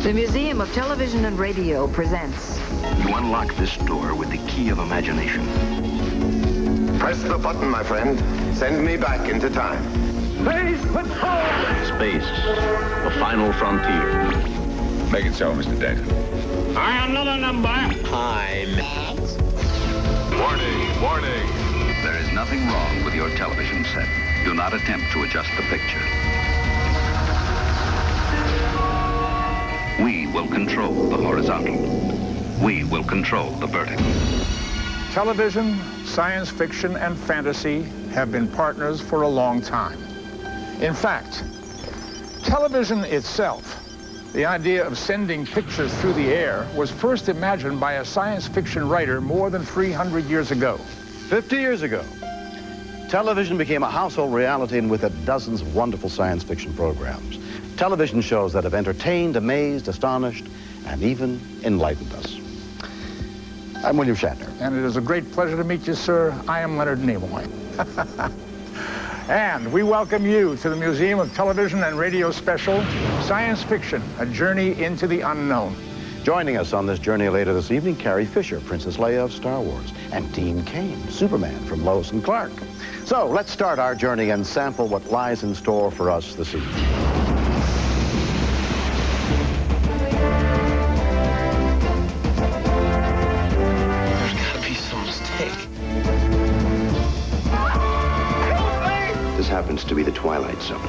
The Museum of Television and Radio presents. You unlock this door with the key of imagination. Press the button, my friend. Send me back into time. Space Patrol! Space, the final frontier. Make it so, Mr. Dayton. Another number. Time. Warning, warning. There is nothing wrong with your television set. Do not attempt to adjust the picture. We will control the horizontal. We will control the vertical. Television, science fiction, and fantasy have been partners for a long time. In fact, television itself, the idea of sending pictures through the air, was first imagined by a science fiction writer more than 300 years ago. 50 years ago, television became a household reality, and with it, dozens of wonderful science fiction programs. Television shows that have entertained, amazed, astonished, and even enlightened us. I'm William Shatner. And it is a great pleasure to meet you, sir. I am Leonard Nimoy. And we welcome you to the Museum of Television and Radio special, Science Fiction, A Journey into the Unknown. Joining us on this journey later this evening, Carrie Fisher, Princess Leia of Star Wars, and Dean Cain, Superman from Lois and Clark. So let's start our journey and sample what lies in store for us this evening. Happens to be the Twilight Zone.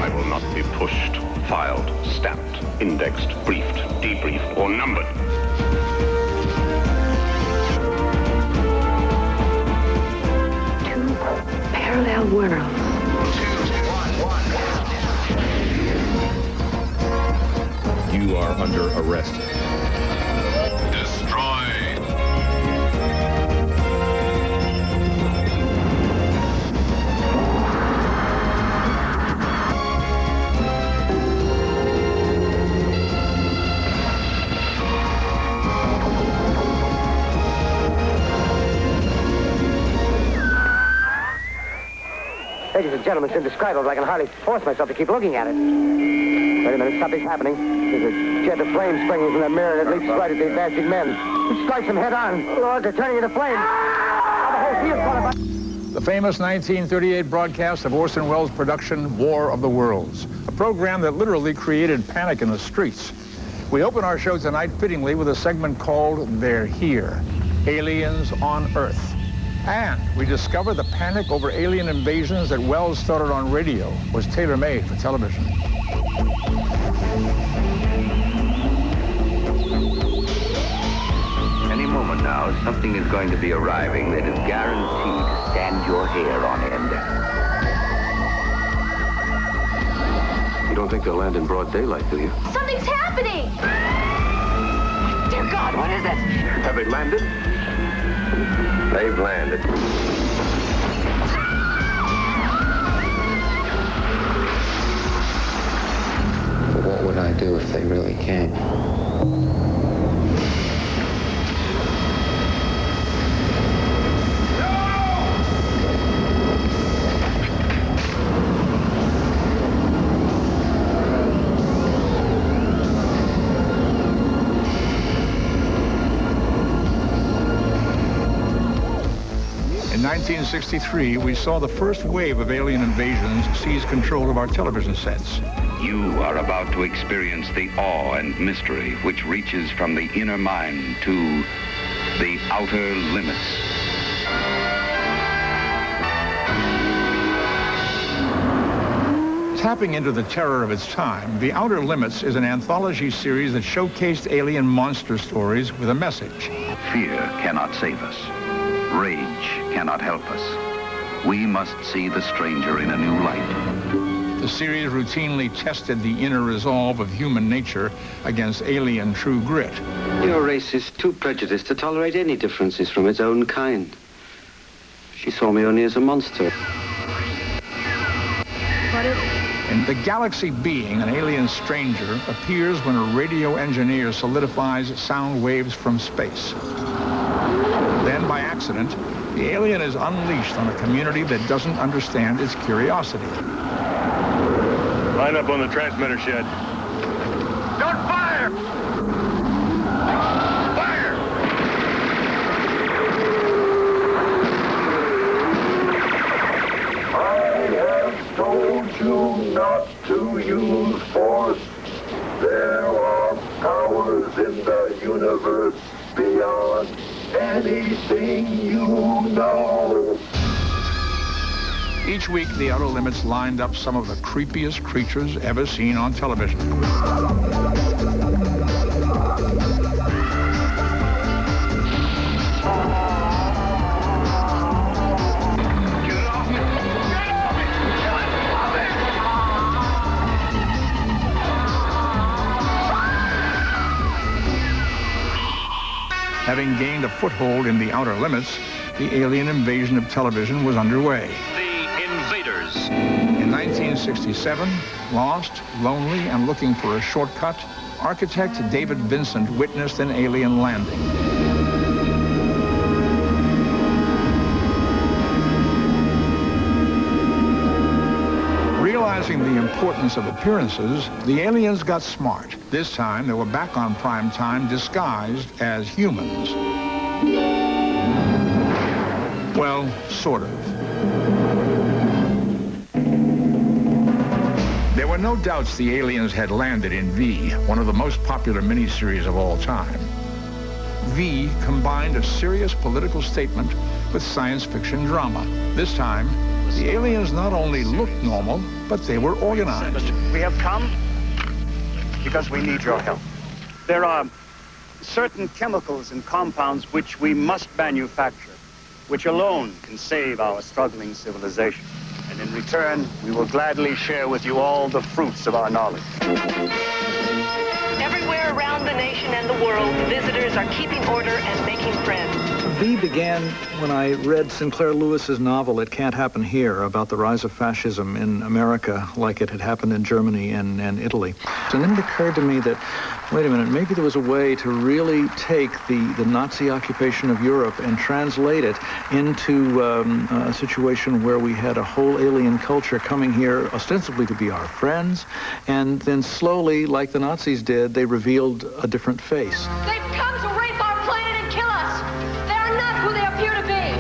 I will not be pushed, filed, stamped, indexed, briefed, debriefed, or numbered. Two parallel worlds. You are under arrest. Destroy. Ladies and gentlemen, it's indescribable. I can hardly force myself to keep looking at it. Wait a minute, something's happening. There's a jet of flame springing from the mirror, and it leaps right at the advancing men. It strikes them head on. Lord, they're turning into flame. The whole field's caught up. The famous 1938 broadcast of Orson Welles' production, War of the Worlds, a program that literally created panic in the streets. We open our show tonight fittingly with a segment called They're Here, Aliens on Earth. And we discover the panic over alien invasions that Welles started on radio was tailor-made for television. Any moment now, something is going to be arriving that is guaranteed to stand your hair on end. You don't think they'll land in broad daylight, do you? Something's happening! Dear God, what is it? Have they landed? They've landed. What would I do if they really came? In 1963, we saw the first wave of alien invasions seize control of our television sets. You are about to experience the awe and mystery which reaches from the inner mind to the outer limits. Tapping into the terror of its time, The Outer Limits is an anthology series that showcased alien monster stories with a message. Fear cannot save us. Rage cannot help us. We must see the stranger in a new light. The series routinely tested the inner resolve of human nature against alien true grit. Your race is too prejudiced to tolerate any differences from its own kind. She saw me only as a monster. And the galaxy being, an alien stranger, appears when a radio engineer solidifies sound waves from space. Then, by accident, the alien is unleashed on a community that doesn't understand its curiosity. Line up on the transmitter shed. Don't fire! Fire! I have told you not to use force. There are powers in the universe beyond anything you know. Each week, the Outer Limits lined up some of the creepiest creatures ever seen on television. Having gained a foothold in the Outer Limits, the alien invasion of television was underway. The Invaders. In 1967, lost, lonely, and looking for a shortcut, architect David Vincent witnessed an alien landing. Realizing the importance of appearances, the aliens got smart. This time, they were back on prime time disguised as humans. Well, sort of. There were no doubts the aliens had landed in V, one of the most popular miniseries of all time. V combined a serious political statement with science fiction drama. This time, the aliens not only looked normal, but they were organized. We have come because we need your help. There are certain chemicals and compounds which we must manufacture, which alone can save our struggling civilization. And in return, we will gladly share with you all the fruits of our knowledge. Everywhere around the nation and the world, visitors are keeping order and making friends. V began when I read Sinclair Lewis's novel, It Can't Happen Here, about the rise of fascism in America like it had happened in Germany and Italy. And then it occurred to me that, wait a minute, maybe there was a way to really take the Nazi occupation of Europe and translate it into a situation where we had a whole alien culture coming here ostensibly to be our friends, and then slowly, like the Nazis did, they revealed a different face. They've come to rape our planet and kill us. They are not who they appear to be.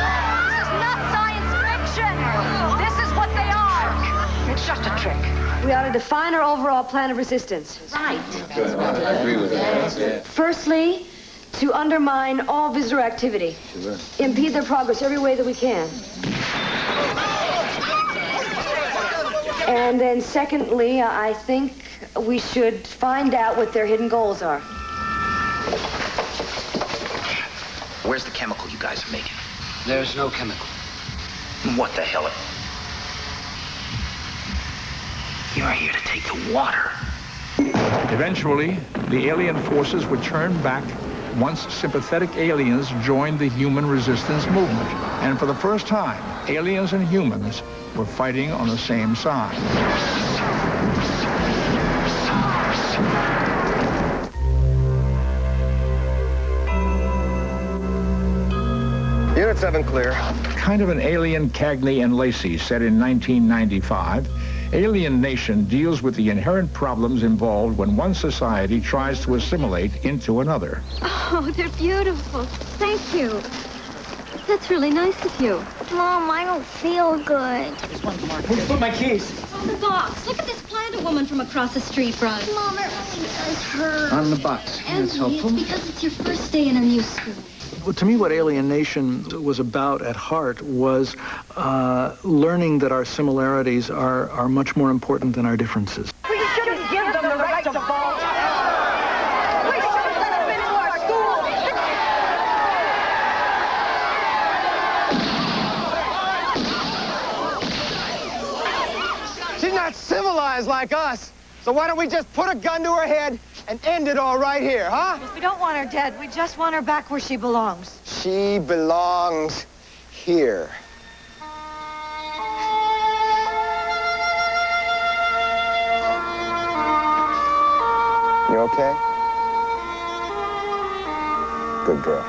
This is not science fiction. This is what they are. It's just a trick. We ought to define our overall plan of resistance. Right. I agree with that. Firstly, to undermine all visitor activity. Sure. Impede their progress every way that we can. And then secondly, I think we should find out what their hidden goals are. Where's the chemical you guys are making? There's no chemical. What the hell? You're here to take the water. Eventually, the alien forces would turn back once sympathetic aliens joined the human resistance movement. And for the first time, aliens and humans were fighting on the same side. Unit 7 clear. Kind of an alien Cagney and Lacey set in 1995, Alien Nation deals with the inherent problems involved when one society tries to assimilate into another. Oh, they're beautiful. Thank you. That's really nice of you. Mom, I don't feel good. This one's marked. Where'd you put my keys? On the box. Look at this plant a woman from across the street brought. Mom, it really does hurt. On the box. And That's helpful. it's because it's your first day in a new school. Well, to me, what Alien Nation was about at heart was learning that our similarities are much more important than our differences. We shouldn't give them the right to vote. We shouldn't let them into our schools. She's not civilized like us. So why don't we just put a gun to her head and end it all right here, huh? We don't want her dead. We just want her back where she belongs. She belongs here. You okay? Good girl.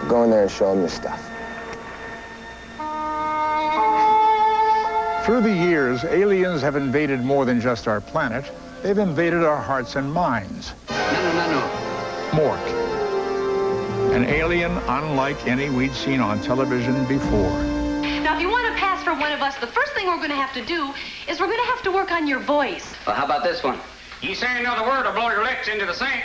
Go in there and show him your stuff. Through the years, aliens have invaded more than just our planet. They've invaded our hearts and minds. Mork. An alien unlike any we'd seen on television before. Now, if you want to pass for one of us, the first thing we're going to have to do is we're going to have to work on your voice. Well, how about this one? You say another word or blow your lips into the sink.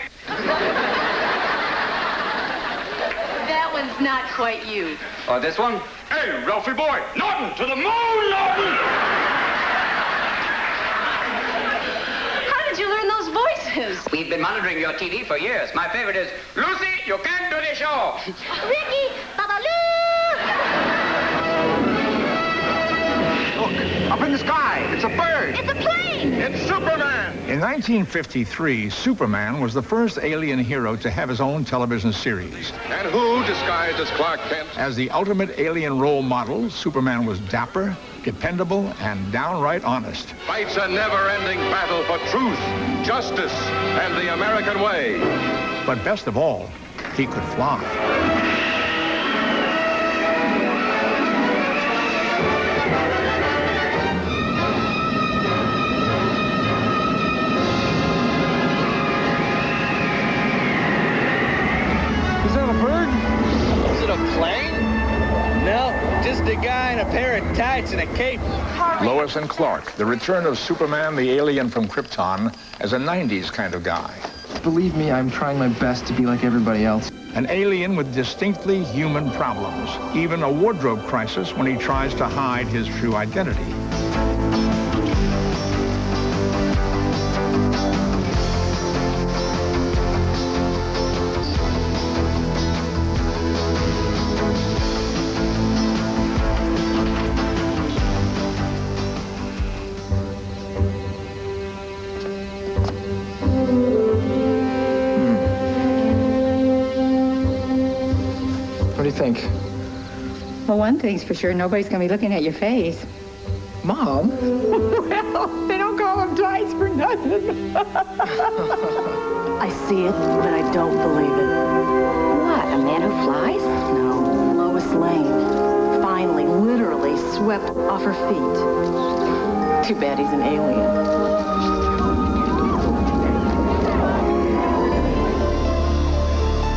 That one's not quite you. Or this one? Hey, Ralphie boy, Norton, to the moon, Norton! How did you learn those voices? We've been monitoring your TV for years. My favorite is, Lucy, you can't do the show. Ricky, Babaloo! Look, up in the sky, it's a bird. It's a plane! It's Superman! In 1953, Superman was the first alien hero to have his own television series. And who, disguised as Clark Kent? As the ultimate alien role model, Superman was dapper, dependable, and downright honest. Fights a never-ending battle for truth, justice, and the American way. But best of all, he could fly. Is that a bird? Is it a plane? No, just a guy in a pair of tights and a cape. Lois and Clark, the return of Superman, the alien from Krypton, as a 90s kind of guy. Believe me, I'm trying my best to be like everybody else. An alien with distinctly human problems, even a wardrobe crisis when he tries to hide his true identity. What do you think? Well, one thing's for sure, nobody's going to be looking at your face. Mom? Well, they don't call them tights for nothing. I see it, but I don't believe it. What, a man who flies? No, Lois Lane finally, literally swept off her feet. Too bad he's an alien.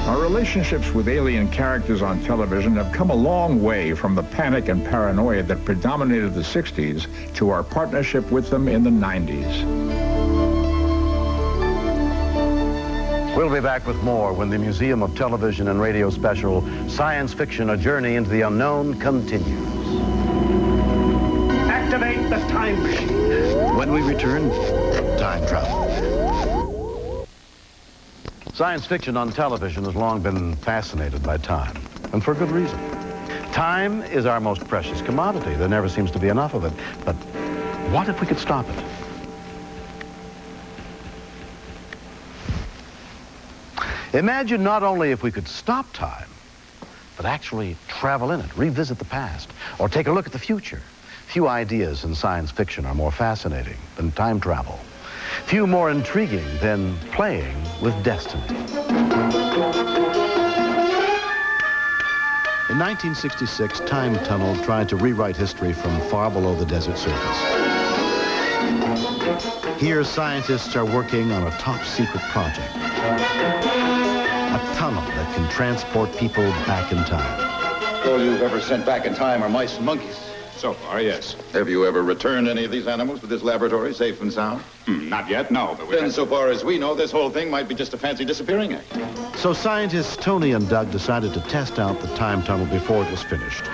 Our relationships with alien characters on television have come a long way from the panic and paranoia that predominated the 60s to our partnership with them in the 90s. We'll be back with more when the Museum of Television and Radio special, Science Fiction, A Journey into the Unknown, continues. Activate the time machine. When we return, time travel. Science fiction on television has long been fascinated by time, and for good reason. Time is our most precious commodity. There never seems to be enough of it. But what if we could stop it? Imagine not only if we could stop time, but actually travel in it, revisit the past, or take a look at the future. Few ideas in science fiction are more fascinating than time travel. Few more intriguing than playing with destiny. In 1966, Time Tunnel tried to rewrite history from far below the desert surface. Here, scientists are working on a top-secret project. A tunnel that can transport people back in time. All you've ever sent back in time are mice and monkeys. So far, yes. Have you ever returned any of these animals to this laboratory safe and sound? Not yet, no, but Then, so far as we know, this whole thing might be just a fancy disappearing act. So scientists Tony and Doug decided to test out the time tunnel before it was finished.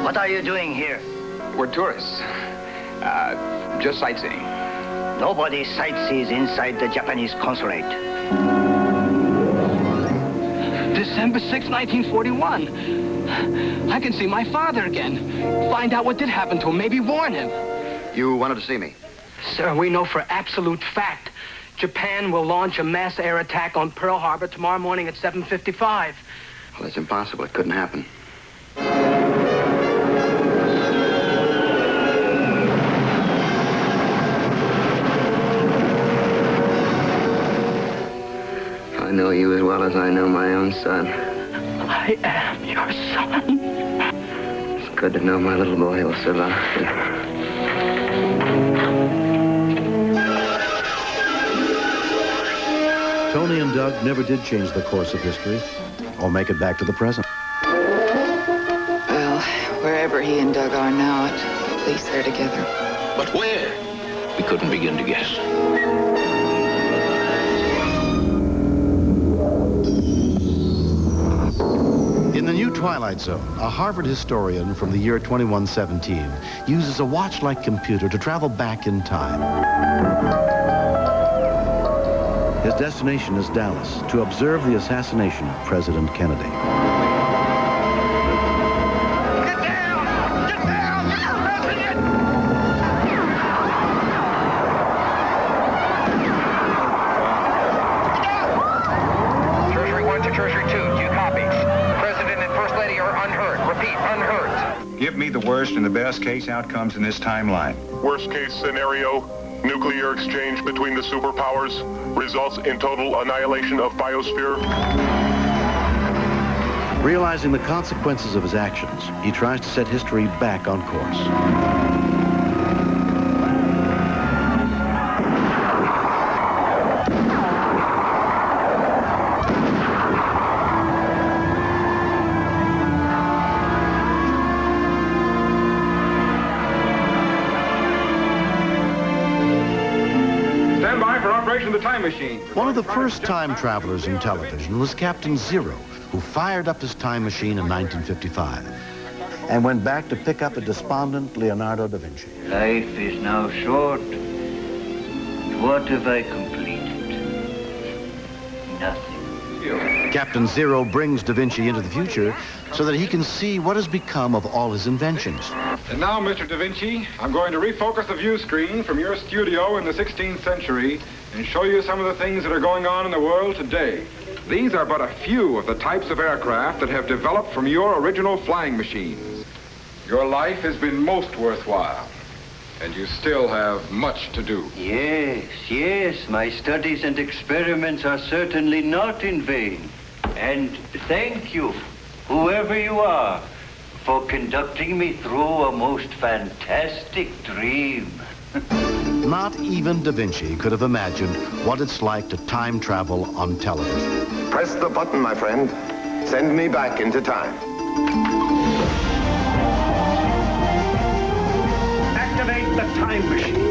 What are you doing here? We're tourists. Just sightseeing. Nobody sightsees inside the Japanese consulate. December 6, 1941. I can see my father again. Find out what did happen to him. Maybe warn him. You wanted to see me? Sir, we know for absolute fact Japan will launch a mass air attack on Pearl Harbor tomorrow morning at 7:55. Well, that's impossible. It couldn't happen. I know you as well as I know my own son. I am your son. It's good to know my little boy will survive. Tony and Doug never did change the course of history or make it back to the present. Well, wherever he and Doug are now, at least they're together. But where? We couldn't begin to guess. In the new Twilight Zone, a Harvard historian from the year 2117 uses a watch-like computer to travel back in time. His destination is Dallas to observe the assassination of President Kennedy. Treasury 1 to Treasury 2, do you copy? The President and First Lady are unhurt. Repeat, unhurt. Give me the worst and the best case outcomes in this timeline. Worst case scenario, nuclear exchange between the superpowers results in total annihilation of biosphere. Realizing the consequences of his actions, he tries to set history back on course. The time machine. One of the first time travelers in television was Captain Zero, who fired up his time machine in 1955 and went back to pick up a despondent Leonardo da Vinci. Life is now short. What have I completed? Nothing. Captain Zero brings da Vinci into the future so that he can see what has become of all his inventions. And now, Mr. Da Vinci, I'm going to refocus the view screen from your studio in the 16th century and show you some of the things that are going on in the world today. These are but a few of the types of aircraft that have developed from your original flying machines. Your life has been most worthwhile, and you still have much to do. Yes, my studies and experiments are certainly not in vain. And thank you, whoever you are, for conducting me through a most fantastic dream. Not even Da Vinci could have imagined what it's like to time travel on television. Press the button, my friend. Send me back into time. Activate the time machine.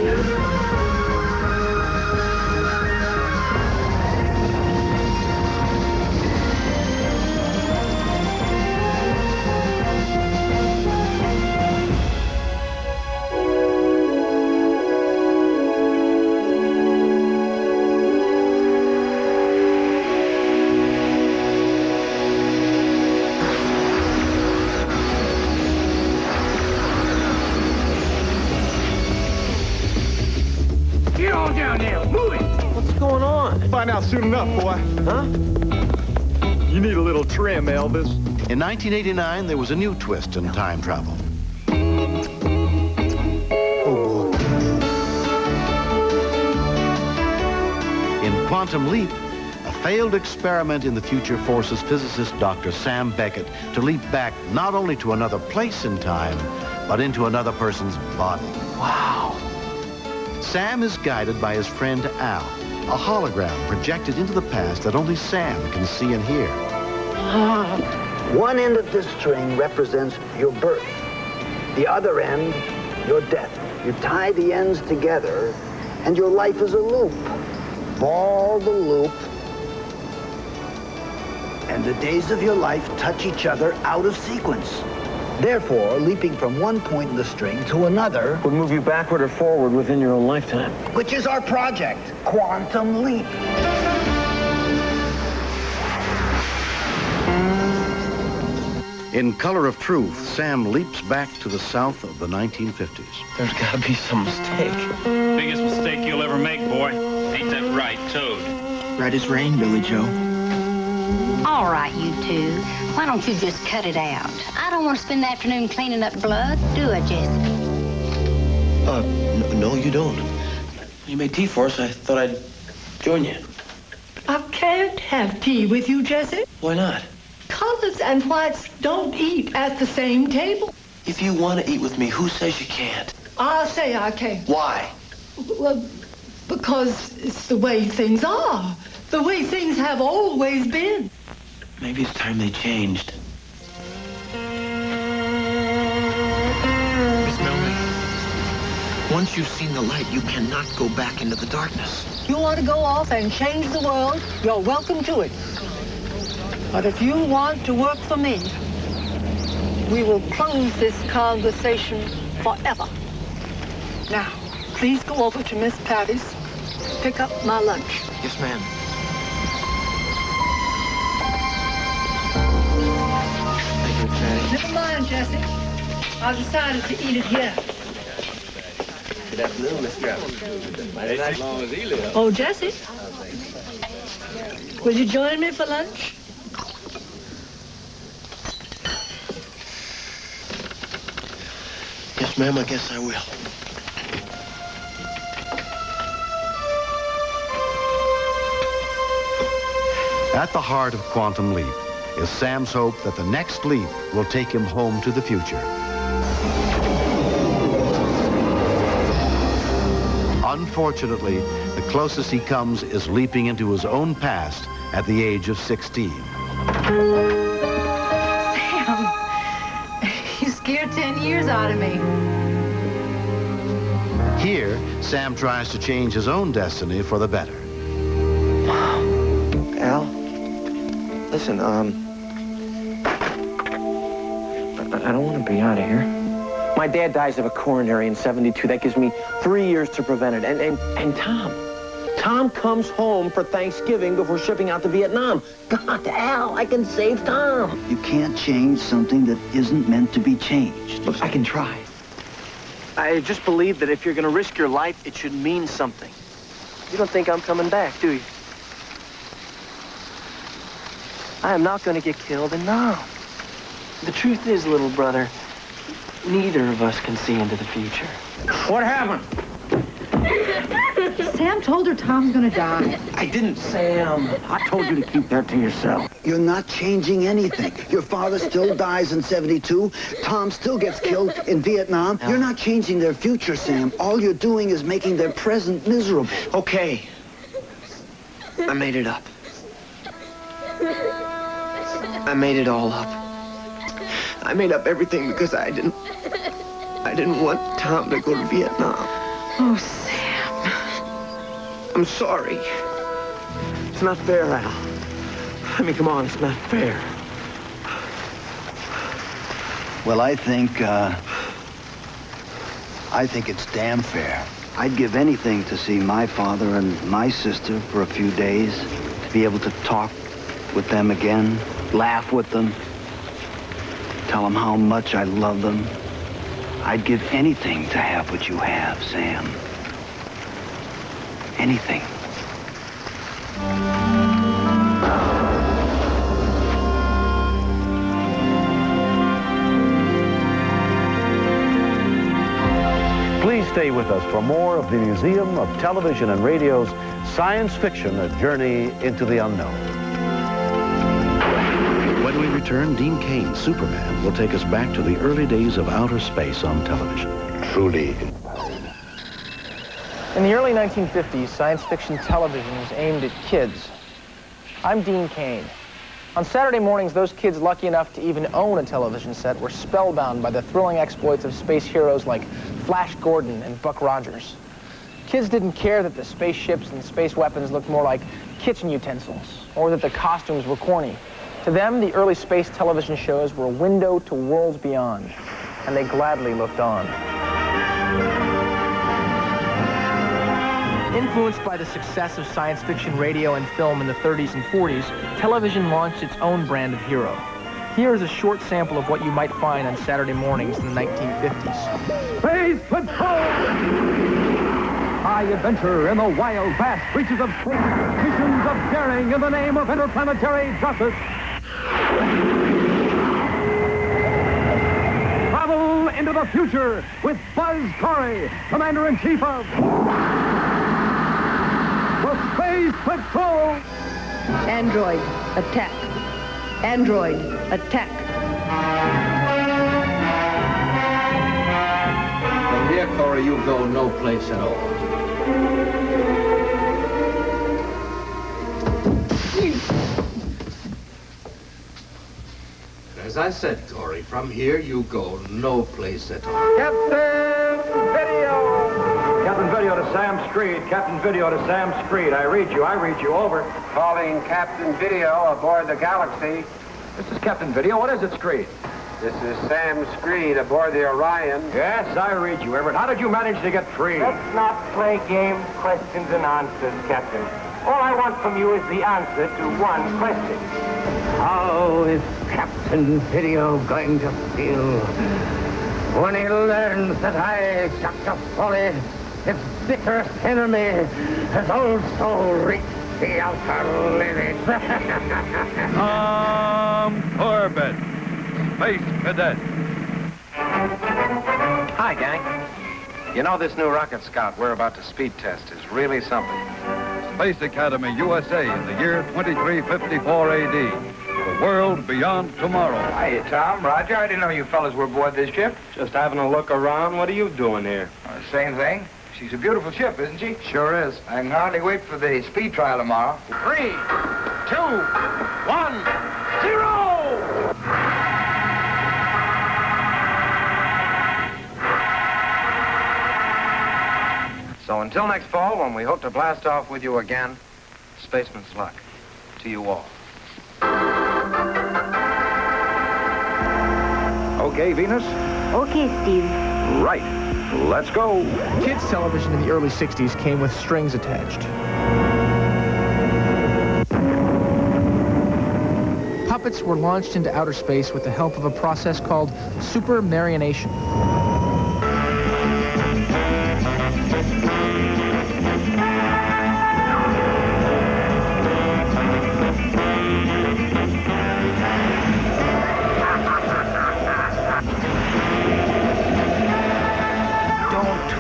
Find out soon enough, boy. Huh? You need a little trim, Elvis. In 1989, there was a new twist in time travel. Oh, boy. In Quantum Leap, a failed experiment in the future forces physicist Dr. Sam Beckett to leap back not only to another place in time, but into another person's body. Wow. Sam is guided by his friend Al, a hologram projected into the past that only Sam can see and hear. One end of this string represents your birth. The other end, your death. You tie the ends together, and your life is a loop. Ball the loop, and the days of your life touch each other out of sequence. Therefore, leaping from one point in the string to another would move you backward or forward within your own lifetime. Which is our project, Quantum Leap. In Color of Truth, Sam leaps back to the South of the 1950s. There's got to be some mistake. Biggest mistake you'll ever make, boy. Ain't that right, Toad? Right as rain, Billy Joe. All right, you two. Why don't you just cut it out? I don't want to spend the afternoon cleaning up blood, do I, Jesse? No, you don't. You made tea for us. I thought I'd join you. I can't have tea with you, Jesse. Why not? Colors and whites don't eat at the same table. If you want to eat with me, who says you can't? I'll say I can't. Why? Well, because it's the way things are. The way things have always been. Maybe it's time they changed. Miss Melanie, once you've seen the light, you cannot go back into the darkness. You want to go off and change the world, you're welcome to it. But if you want to work for me, we will close this conversation forever. Now, please go over to Miss Patty's, pick up my lunch. Yes, ma'am. Thank you, Miss Patty. Never mind, Jesse. I decided to eat it here. Good afternoon, Miss Travis. As long as he lives. Oh, Jesse. Will you join me for lunch? Yes, ma'am, I guess I will. At the heart of Quantum Leap is Sam's hope that the next leap will take him home to the future. Unfortunately, the closest he comes is leaping into his own past at the age of 16. Sam, you scared 10 years out of me. Here, Sam tries to change his own destiny for the better. Al, listen, I don't want to be out of here. My dad dies of a coronary in '72. That gives me 3 years to prevent it. And Tom comes home for Thanksgiving before shipping out to Vietnam. God, Al, I can save Tom. You can't change something that isn't meant to be changed. Look, I can try. I just believe that if you're going to risk your life, it should mean something. You don't think I'm coming back, do you? I am not going to get killed, and no. The truth is, little brother, neither of us can see into the future. What happened? Sam told her Tom's gonna die. I didn't, Sam. I told you to keep that to yourself. You're not changing anything. Your father still dies in '72. Tom still gets killed in Vietnam. You're not changing their future, Sam. All you're doing is making their present miserable. Okay. I made it up. I made it all up. I made up everything because I didn't want Tom to go to Vietnam. Oh, Sam. I'm sorry. It's not fair, Al. I mean, come on, it's not fair. Well, I think it's damn fair. I'd give anything to see my father and my sister for a few days, to be able to talk with them again, laugh with them, tell them how much I love them. I'd give anything to have what you have, Sam. Anything. Please stay with us for more of the Museum of Television and Radio's Science Fiction, A Journey into the Unknown. When we return, Dean Cain's Superman will take us back to the early days of outer space on television. Truly. In the early 1950s, science fiction television was aimed at kids. I'm Dean Cain. On Saturday mornings, those kids lucky enough to even own a television set were spellbound by the thrilling exploits of space heroes like Flash Gordon and Buck Rogers. Kids didn't care that the spaceships and space weapons looked more like kitchen utensils, or that the costumes were corny. To them, the early space television shows were a window to worlds beyond, and they gladly looked on. Influenced by the success of science fiction radio and film in the 30s and 40s, television launched its own brand of hero. Here is a short sample of what you might find on Saturday mornings in the 1950s. Space Patrol! High adventure in the wild, vast reaches of space. Missions of daring in the name of interplanetary justice. Travel into the future with Buzz Corey, Commander-in-Chief of the Space Patrol. Android, attack. Android, attack. From here, Corey, you go no place at all. As I said, Corey, from here you go no place at all. Captain Video! Captain Video to Sam Street. Captain Video to Sam Street. I read you, over. Calling Captain Video aboard the Galaxy. This is Captain Video. What is it, Street? This is Sam Screed aboard the Orion. Yes, I read you, Everett. How did you manage to get free? Let's not play game questions and answers, Captain. All I want from you is the answer to one question. How is Captain Video going to feel when he learns that I, Dr. Foley, his bitterest enemy, has also reached the outer limits? Corbett, Space Cadet. Hi, gang. You know this new rocket scout we're about to speed test is really something. Space Academy, USA, in the year 2354 AD. The world beyond tomorrow. Hiya, Tom. Roger. I didn't know you fellas were aboard this ship. Just having a look around. What are you doing here? Same thing. She's a beautiful ship, isn't she? Sure is. I can hardly wait for the speed trial tomorrow. 3, 2, 1, 0! So until next fall, when we hope to blast off with you again, spaceman's luck to you all. Okay, Venus? Okay, Steve. Right. Let's go. Kids television in the early 60s came with strings attached. Puppets were launched into outer space with the help of a process called super marionation.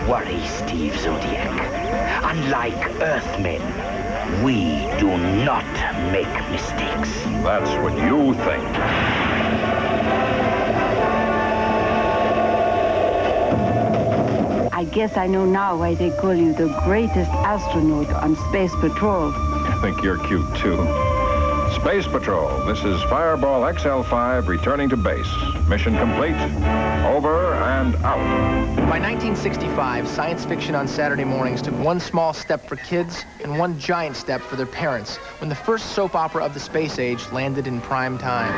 Worry, Steve Zodiac. Unlike Earthmen, we do not make mistakes. That's what you think. I guess I know now why they call you the greatest astronaut on Space Patrol. I think you're cute, too. Space Patrol, this is Fireball XL5 returning to base. Mission complete. Over and out. By 1965, science fiction on Saturday mornings took one small step for kids and one giant step for their parents when the first soap opera of the space age landed in prime time.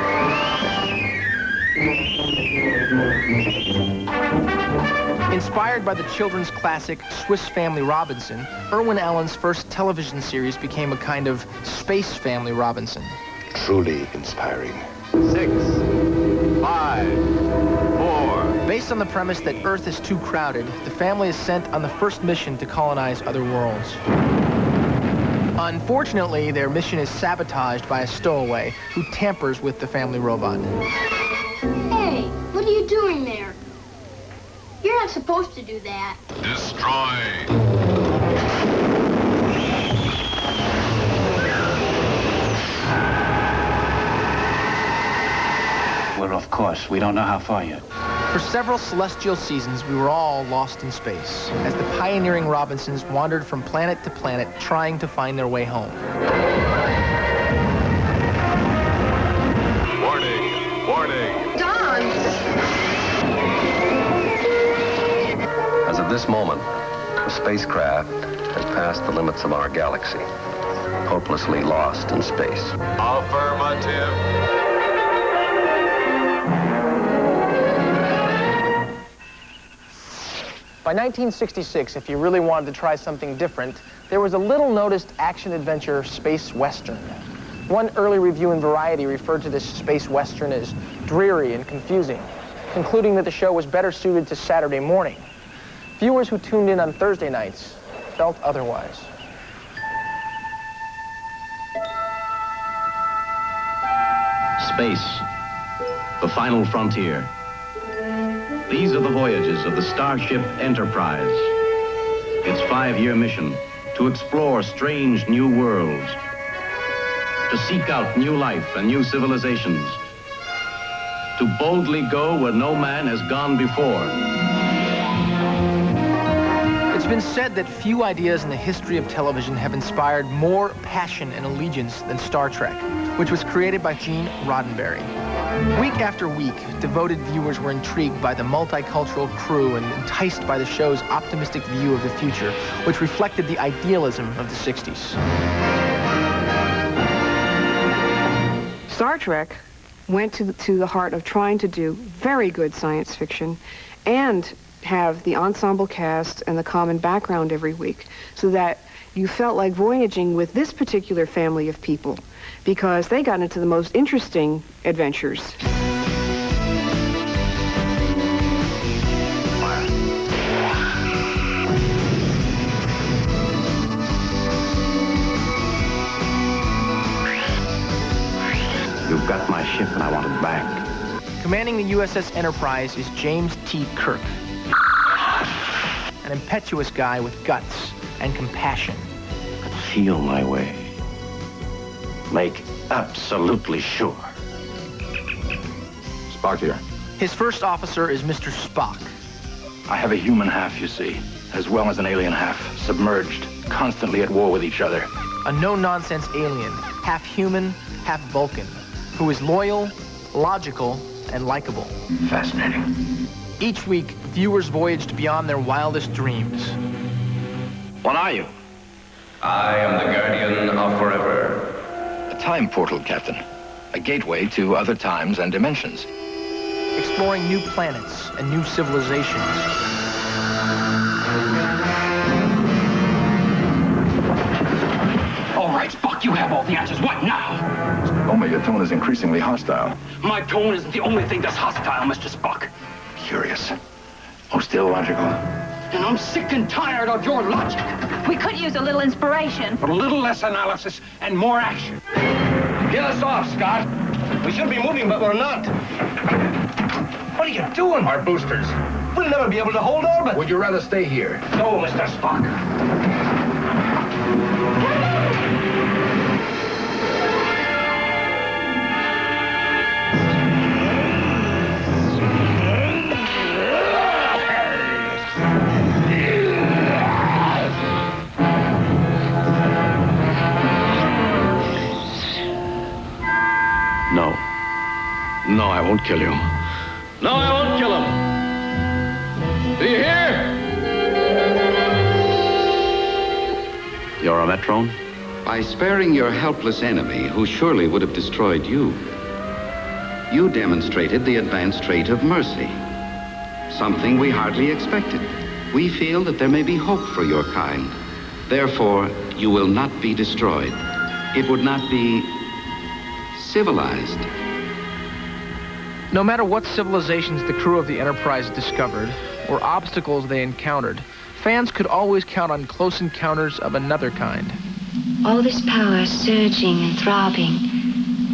Inspired by the children's classic Swiss Family Robinson, Irwin Allen's first television series became a kind of Space Family Robinson. Truly inspiring. 6, 5, 4. Based on the premise that Earth is too crowded, the family is sent on the first mission to colonize other worlds. Unfortunately, their mission is sabotaged by a stowaway who tampers with the family robot. Hey, what are you doing there? You're not supposed to do that. Destroy. Well, of course, we don't know how far yet. For several celestial seasons, we were all lost in space as the pioneering Robinsons wandered from planet to planet trying to find their way home. Warning! Warning! Don! As of this moment, the spacecraft has passed the limits of our galaxy, hopelessly lost in space. Affirmative. By 1966, if you really wanted to try something different, there was a little-noticed action-adventure space western. One early review in Variety referred to this space western as dreary and confusing, concluding that the show was better suited to Saturday morning. Viewers who tuned in on Thursday nights felt otherwise. Space, the final frontier. These are the voyages of the Starship Enterprise. Its 5-year mission to explore strange new worlds, to seek out new life and new civilizations, to boldly go where no man has gone before. It's been said that few ideas in the history of television have inspired more passion and allegiance than Star Trek, which was created by Gene Roddenberry. Week after week, devoted viewers were intrigued by the multicultural crew and enticed by the show's optimistic view of the future, which reflected the idealism of the 60s. Star Trek went to the heart of trying to do very good science fiction and have the ensemble cast and the common background every week so that you felt like voyaging with this particular family of people because they got into the most interesting adventures. You've got my ship and I want it back. Commanding the USS Enterprise is James T. Kirk, an impetuous guy with guts and compassion. Feel my way. Make absolutely sure. Spock here. His first officer is Mr. Spock. I have a human half, you see, as well as an alien half, submerged, constantly at war with each other. A no-nonsense alien, half human, half Vulcan, who is loyal, logical, and likable. Fascinating. Each week, viewers voyaged beyond their wildest dreams. What are you? I am the guardian of forever. A time portal, Captain. A gateway to other times and dimensions. Exploring new planets and new civilizations. All right, Spock, you have all the answers. What now? Only your tone is increasingly hostile. My tone isn't the only thing that's hostile, Mr. Spock. Curious. Most illogical. And I'm sick and tired of your logic. We could use a little inspiration. But a little less analysis and more action. Get us off, Scott. We should be moving, but we're not. What are you doing? Our boosters. We'll never be able to hold orbit. Would you rather stay here? No, Mr. Spock. No. No, I won't kill you. No, I won't kill him. Do you hear? You're a Metrone? By sparing your helpless enemy, who surely would have destroyed you, you demonstrated the advanced trait of mercy. Something we hardly expected. We feel that there may be hope for your kind. Therefore, you will not be destroyed. It would not be civilized. No matter what civilizations the crew of the Enterprise discovered, or obstacles they encountered, fans could always count on close encounters of another kind. All this power surging and throbbing,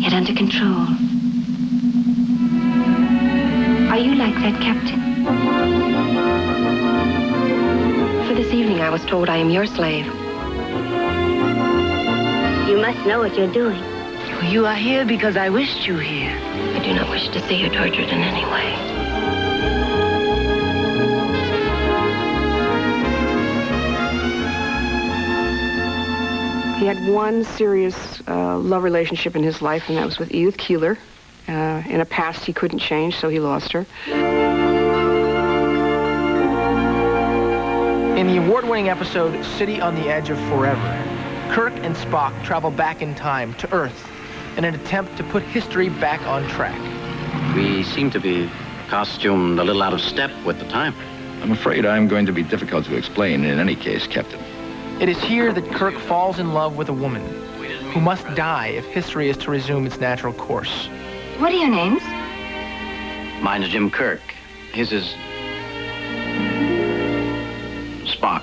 yet under control. Are you like that, Captain? For this evening, I was told I am your slave. You must know what you're doing. You are here because I wished you here. I do not wish to see you tortured in any way. He had one serious love relationship in his life, and that was with Edith Keeler. In a past he couldn't change, so he lost her. In the award-winning episode City on the Edge of Forever, Kirk and Spock travel back in time to Earth in an attempt to put history back on track. We seem to be costumed a little out of step with the time. I'm afraid I'm going to be difficult to explain in any case, Captain. It is here that Kirk falls in love with a woman who must die if history is to resume its natural course. What are your names? Mine's Jim Kirk. His is Spock.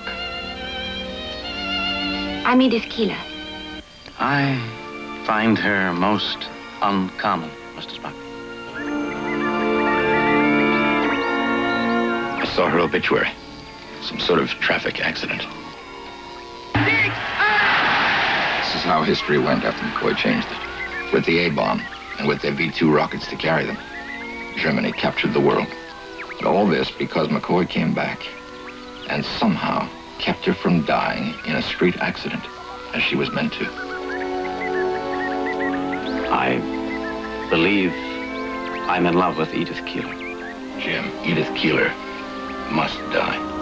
I'm Edith Keeler. I find her most uncommon, Mr. Spock. I saw her obituary. Some sort of traffic accident. This is how history went after McCoy changed it. With the A-bomb and with their V-2 rockets to carry them, Germany captured the world. And all this because McCoy came back and somehow kept her from dying in a street accident, as she was meant to. I believe I'm in love with Edith Keeler. Jim, Edith Keeler must die.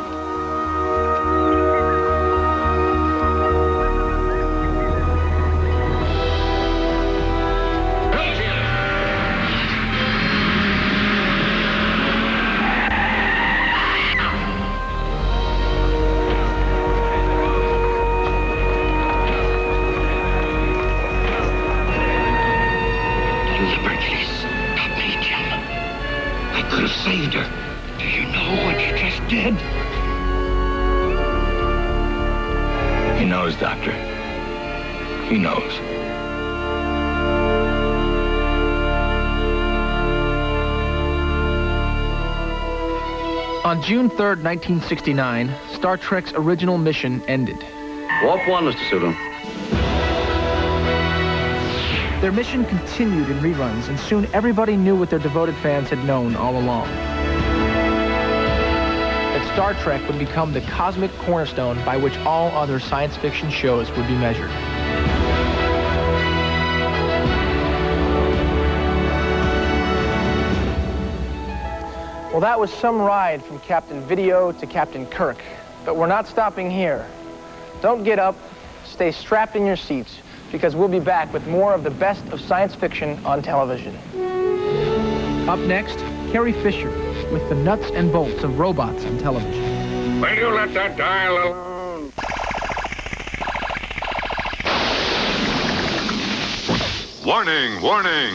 Saved her. Do you know what you just did? He knows, Doctor. He knows. On June 3rd, 1969, Star Trek's original mission ended. Warp 1, Mr. Sulu. Their mission continued in reruns, and soon everybody knew what their devoted fans had known all along. That Star Trek would become the cosmic cornerstone by which all other science fiction shows would be measured. Well, that was some ride from Captain Video to Captain Kirk, but we're not stopping here. Don't get up, stay strapped in your seats, because we'll be back with more of the best of science fiction on television. Up next, Carrie Fisher with the nuts and bolts of robots on television. Will you let that dial alone? Warning, warning.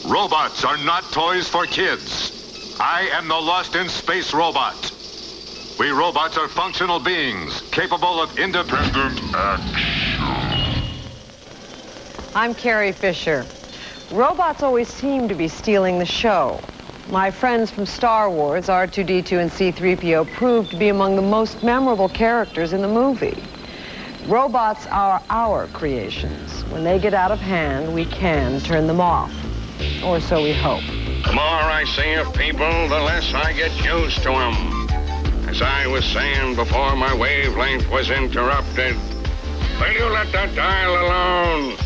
Robots are not toys for kids. I am the Lost in Space robot. We robots are functional beings capable of independent action. I'm Carrie Fisher. Robots always seem to be stealing the show. My friends from Star Wars, R2-D2 and C-3PO, proved to be among the most memorable characters in the movie. Robots are our creations. When they get out of hand, we can turn them off. Or so we hope. The more I see of people, the less I get used to them. As I was saying before my wavelength was interrupted, will you let that dial alone?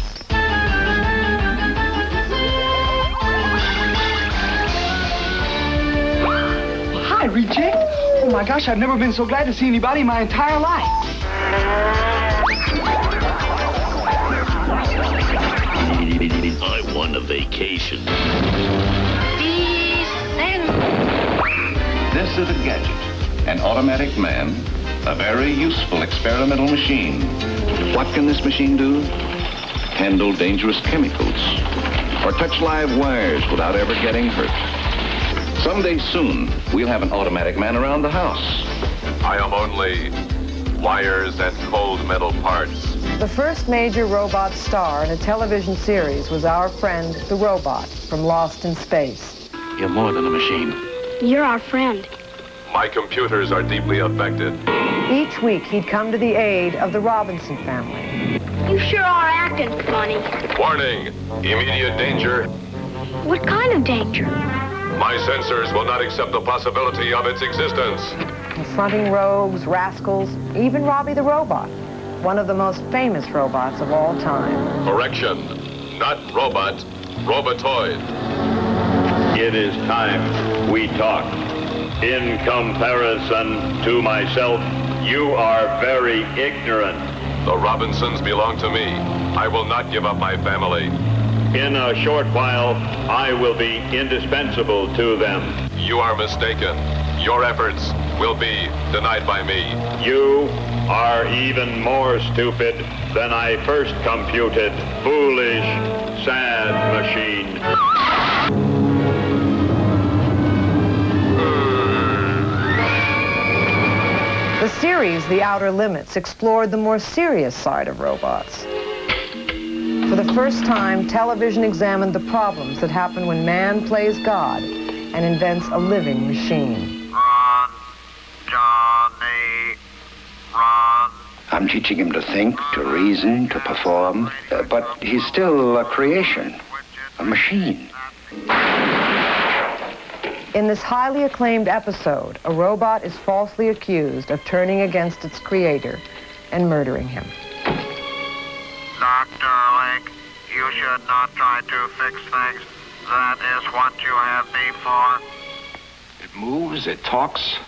Hi, Reject. Oh my gosh, I've never been so glad to see anybody in my entire life. I want a vacation. This is a gadget, an automatic man, a very useful experimental machine. What can this machine do? Handle dangerous chemicals, or touch live wires without ever getting hurt. Someday soon, we'll have an automatic man around the house. I am only wires and cold metal parts. The first major robot star in a television series was our friend, the robot, from Lost in Space. You're more than a machine. You're our friend. My computers are deeply affected. Each week, he'd come to the aid of the Robinson family. You sure are acting funny. Warning, immediate danger. What kind of danger? My sensors will not accept the possibility of its existence. Confronting rogues, rascals, even Robbie the Robot, one of the most famous robots of all time. Correction, not robot, robotoid. It is time we talk. In comparison to myself, you are very ignorant. The Robinsons belong to me. I will not give up my family. In a short while, I will be indispensable to them. You are mistaken. Your efforts will be denied by me. You are even more stupid than I first computed. Foolish, sad machine. The series, The Outer Limits, explored the more serious side of robots. For the first time, television examined the problems that happen when man plays God and invents a living machine. Run, Johnny, run. I'm I'm teaching him to think, to reason, to perform. But he's still a creation, a machine. In this highly acclaimed episode, a robot is falsely accused of turning against its creator and murdering him. Dr. Lake, you should not try to fix things. That is what you have me for. It moves, it talks,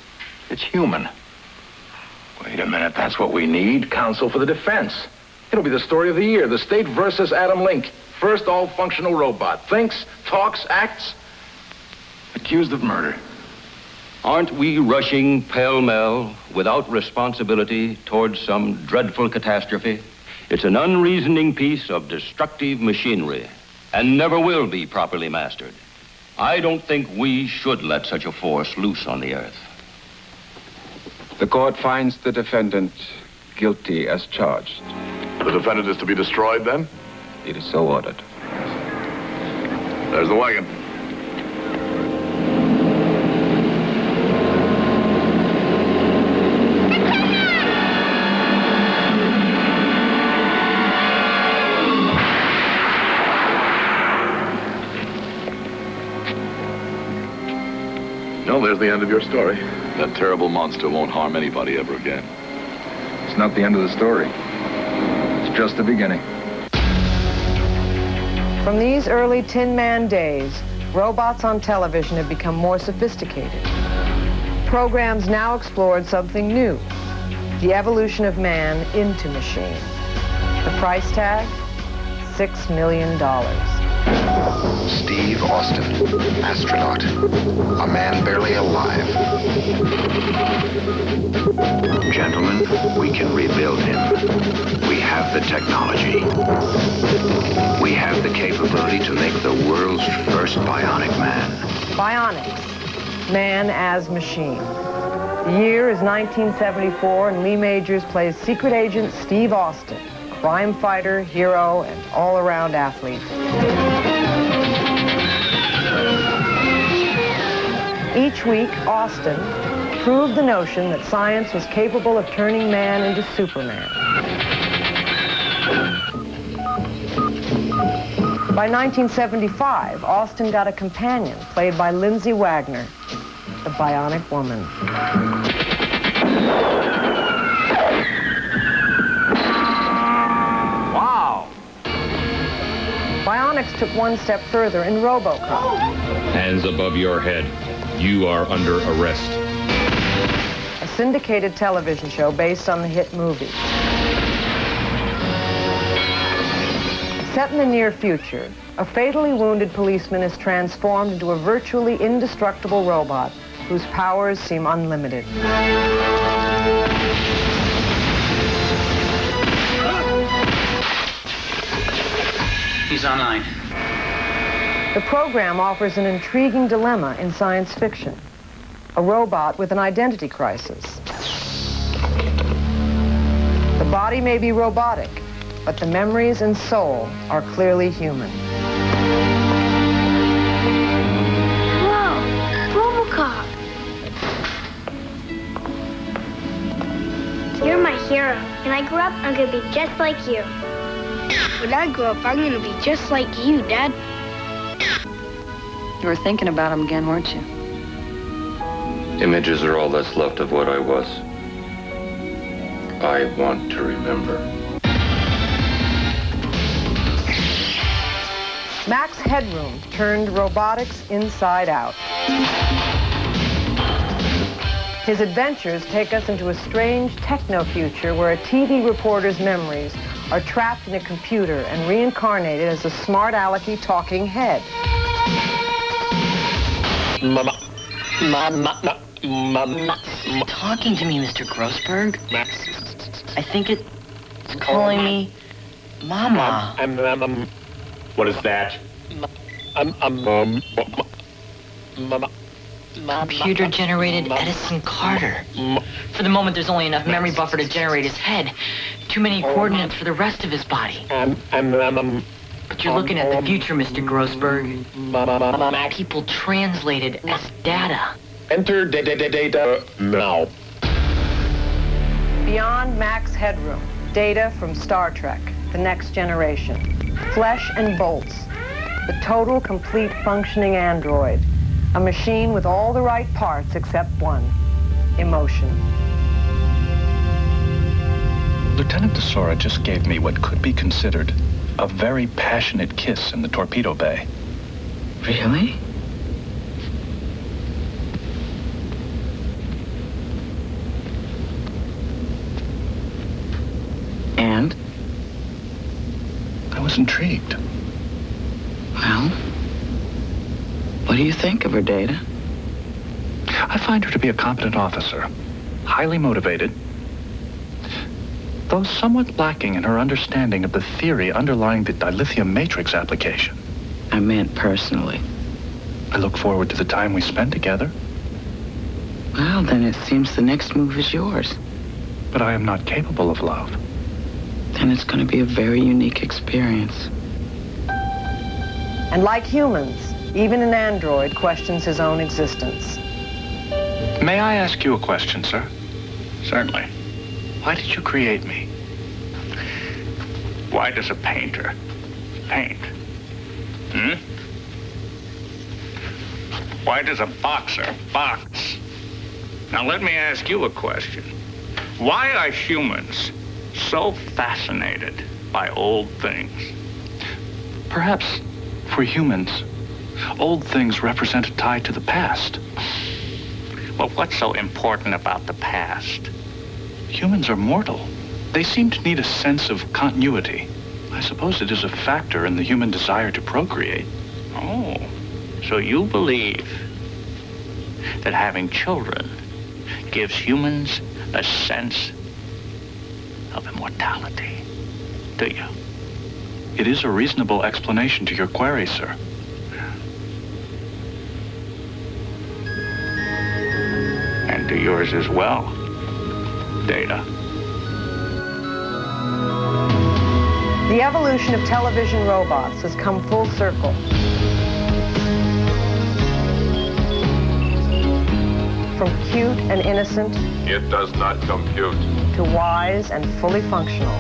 it's human. Wait a minute, that's what we need? Counsel for the defense. It'll be the story of the year, the state versus Adam Link. First all-functional robot. Thinks, talks, acts. Accused of murder. Aren't we rushing pell-mell without responsibility towards some dreadful catastrophe? It's an unreasoning piece of destructive machinery and never will be properly mastered. I don't think we should let such a force loose on the earth. The court finds the defendant guilty as charged. The defendant is to be destroyed, then? It is so ordered. There's the wagon. No, there's the end of your story. That terrible monster won't harm anybody ever again. It's not the end of the story. It's just the beginning. From these early Tin Man days, robots on television have become more sophisticated. Programs now explored something new, the evolution of man into machine. The price tag, $6 million. Steve Austin, astronaut, a man barely alive. Gentlemen, we can rebuild him. We have the technology. We have the capability to make the world's first bionic man. Bionics, man as machine. The year is 1974, and Lee Majors plays secret agent Steve Austin, crime fighter, hero, and all-around athlete. Each week, Austin proved the notion that science was capable of turning man into Superman. By 1975, Austin got a companion played by Lindsay Wagner, the Bionic Woman. Wow! Bionics took one step further in RoboCop. Hands above your head. You are under arrest. A syndicated television show based on the hit movie. Set in the near future, a fatally wounded policeman is transformed into a virtually indestructible robot whose powers seem unlimited. He's online. The program offers an intriguing dilemma in science fiction. A robot with an identity crisis. The body may be robotic, but the memories and soul are clearly human. Whoa, RoboCop. You're my hero. When I grow up, I'm gonna be just like you. When I grow up, I'm gonna be just like you, Dad. You were thinking about him again, weren't you? Images are all that's left of what I was. I want to remember. Max Headroom turned robotics inside out. His adventures take us into a strange techno-future where a TV reporter's memories are trapped in a computer and reincarnated as a smart alecky talking head. Mama. Talking to me, Mr. Grossberg? I think it's calling me Mama. What is that? Computer-generated Edison Carter. For the moment, there's only enough memory buffer to generate his head. Too many coordinates for the rest of his body. But you're looking at the future, Mr. Grossberg. People translated as data. Enter data now. Beyond Max Headroom, Data from Star Trek, The Next Generation. Flesh and bolts, the total, complete, functioning android. A machine with all the right parts except one, emotion. Lieutenant DeSora just gave me what could be considered a very passionate kiss in the torpedo bay. Really? And? I was intrigued. Well, what do you think of her, Data? I find her to be a competent officer, highly motivated, though somewhat lacking in her understanding of the theory underlying the dilithium matrix application. I meant personally. I look forward to the time we spend together. Well, then it seems the next move is yours. But I am not capable of love. Then it's going to be a very unique experience. And like humans, even an android questions his own existence. May I ask you a question, sir? Certainly. Why did you create me? Why does a painter paint? Why does a boxer box? Now let me ask you a question. Why are humans so fascinated by old things? Perhaps for humans, old things represent a tie to the past. Well, what's so important about the past? Humans are mortal. They seem to need a sense of continuity. I suppose it is a factor in the human desire to procreate. Oh, so you believe that having children gives humans a sense of immortality, do you? It is a reasonable explanation to your query, sir. And to yours as well, Data. The evolution of television robots has come full circle. From cute and innocent It does not compute. to wise and fully functional.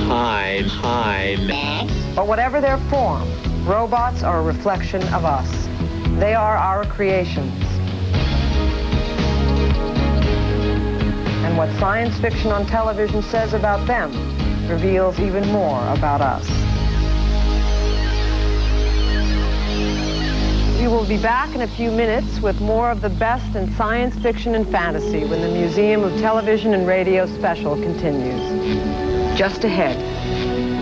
Hide. But whatever their form, robots are a reflection of us. They are our creations. And what science fiction on television says about them reveals even more about us. We will be back in a few minutes with more of the best in science fiction and fantasy when the Museum of Television and Radio special continues. Just ahead,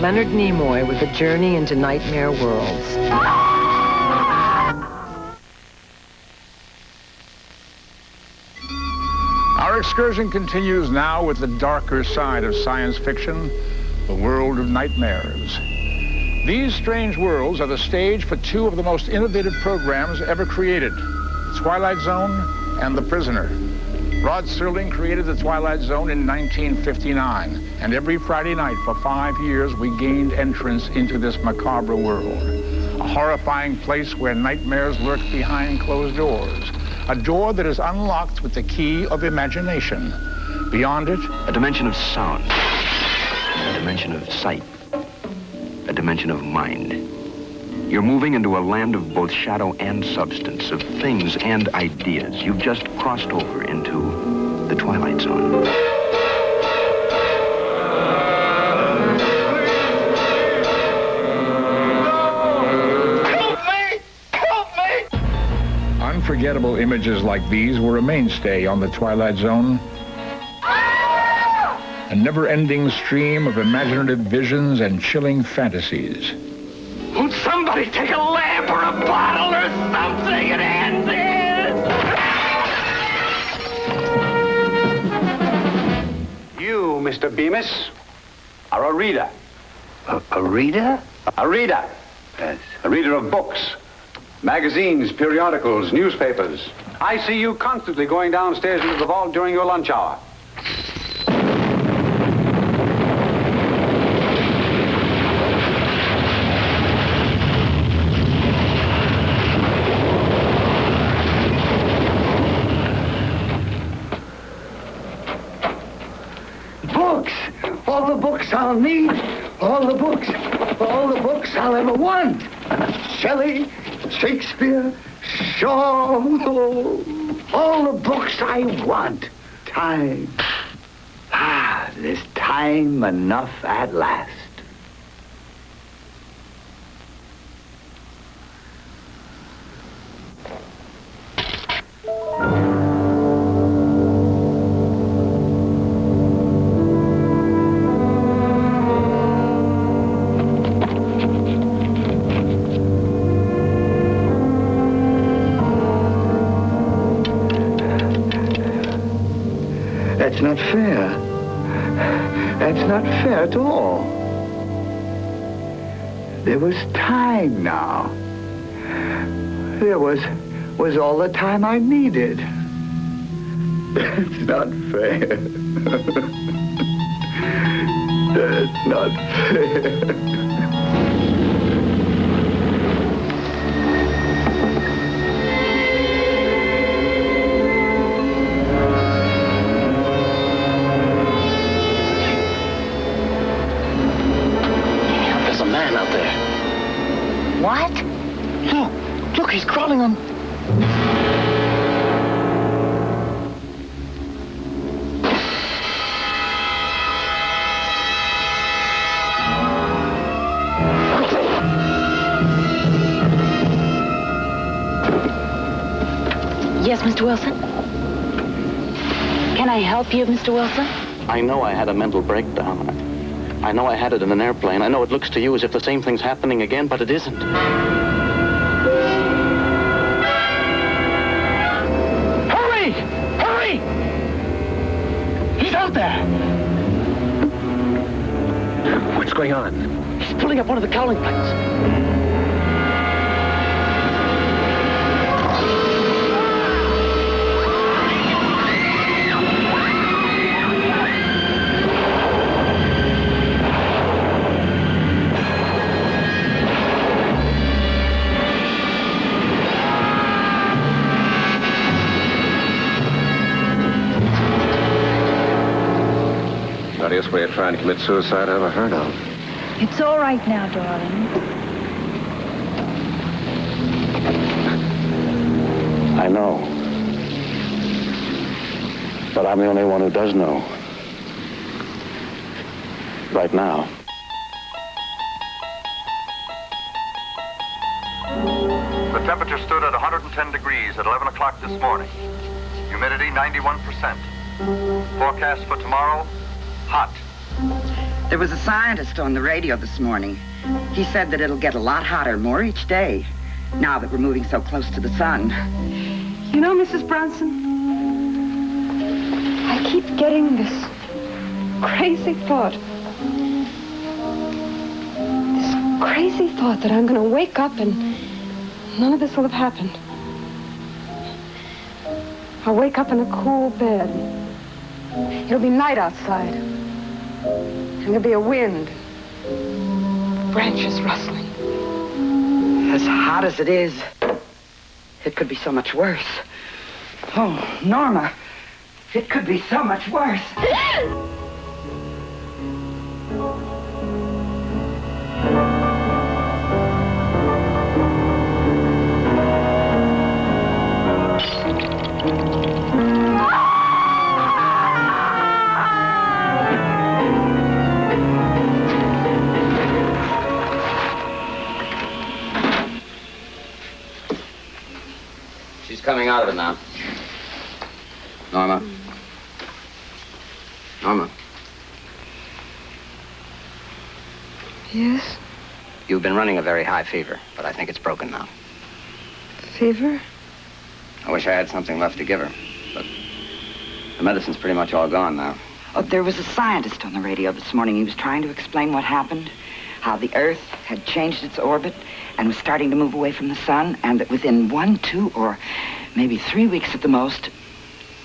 Leonard Nimoy with a journey into nightmare worlds. Our excursion continues now with the darker side of science fiction, the world of nightmares. These strange worlds are the stage for two of the most innovative programs ever created, The Twilight Zone and The Prisoner. Rod Serling created The Twilight Zone in 1959, and every Friday night for 5 years we gained entrance into this macabre world. A horrifying place where nightmares lurk behind closed doors. A door that is unlocked with the key of imagination. Beyond it, A dimension of sound, a dimension of sight, a dimension of mind. You're moving into a land of both shadow and substance, of things and ideas. You've just crossed over into the Twilight Zone. unforgettable images like these were a mainstay on The Twilight Zone. A never-ending stream of imaginative visions and chilling fantasies. Won't somebody take a lamp or a bottle or something and end this? You, Mr. Bemis, are a reader. A reader? A reader. Yes. A reader of books, magazines, periodicals, newspapers. I see you constantly going downstairs into the vault during your lunch hour. I'll need all the books I'll ever want. Shelley, Shakespeare, Shaw, all the books I want. Time. There's time enough at last. That's not fair. That's not fair at all. There was time now. There was all the time I needed. That's not fair. That's not fair. What? Look, he's crawling on... Yes, Mr. Wilson? Can I help you, Mr. Wilson? I know I had a mental breakdown. I know I had it in an airplane. I know it looks to you as if the same thing's happening again, but it isn't. Hurry! Hurry! He's out there! What's going on? He's pulling up one of the cowling plates. Nuttiest way of trying to commit suicide I ever heard of. It's all right now, darling. I know. But I'm the only one who does know. Right now. The temperature stood at 110 degrees at 11 o'clock this morning. Humidity 91%. Forecast for tomorrow, hot. There was a scientist on the radio this morning. He said that it'll get a lot hotter, more each day, now that we're moving so close to the sun. You know, Mrs. Bronson, I keep getting this crazy thought. This crazy thought that I'm going to wake up and none of this will have happened. I'll wake up in a cool bed. It'll be night outside. And there'll be a wind. Branches rustling. As hot as it is, it could be so much worse. Oh, Norma, it could be so much worse. Coming out of it now. Norma. Norma. Yes? You've been running a very high fever, but I think it's broken now. Fever? I wish I had something left to give her, but the medicine's pretty much all gone now. Oh, there was a scientist on the radio this morning. He was trying to explain what happened, how the Earth had changed its orbit and was starting to move away from the sun, and that within 1, 2, or maybe 3 weeks at the most,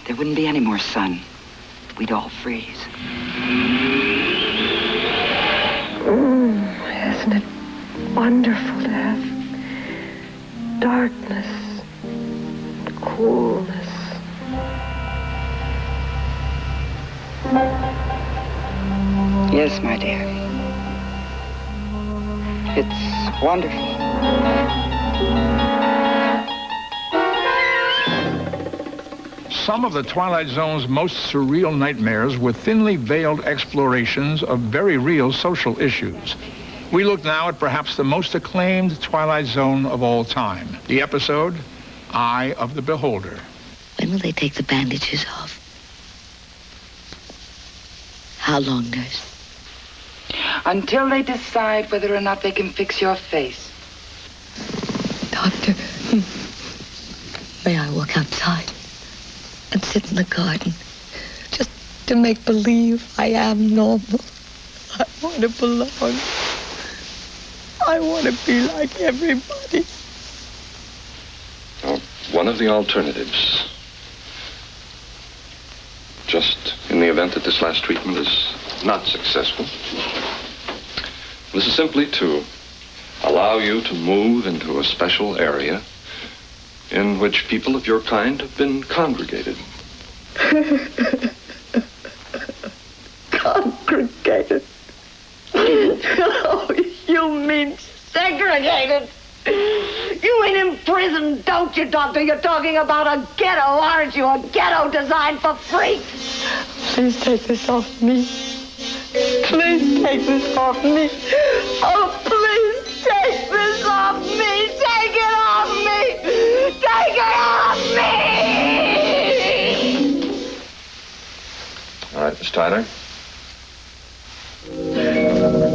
there wouldn't be any more sun. We'd all freeze. Isn't it wonderful to have darkness, coolness? Yes, my dear. It's wonderful. Some of the Twilight Zone's most surreal nightmares were thinly veiled explorations of very real social issues. We look now at perhaps the most acclaimed Twilight Zone of all time. The episode, Eye of the Beholder. When will they take the bandages off? How long, nurse? Until they decide whether or not they can fix your face. Doctor, may I walk outside and sit in the garden just to make believe I am normal? I want to belong. I want to be like everybody. Now, one of the alternatives, just in the event that this last treatment is not successful, this is simply to allow you to move into a special area in which people of your kind have been congregated. Congregated? Oh, you mean segregated? You mean in prison, don't you, Doctor? You're talking about a ghetto, aren't you? A ghetto designed for freaks. Please take this off me. Please take this off me. Oh, please take this off me. Take it off me. Take it off me. All right, Miss Tyler.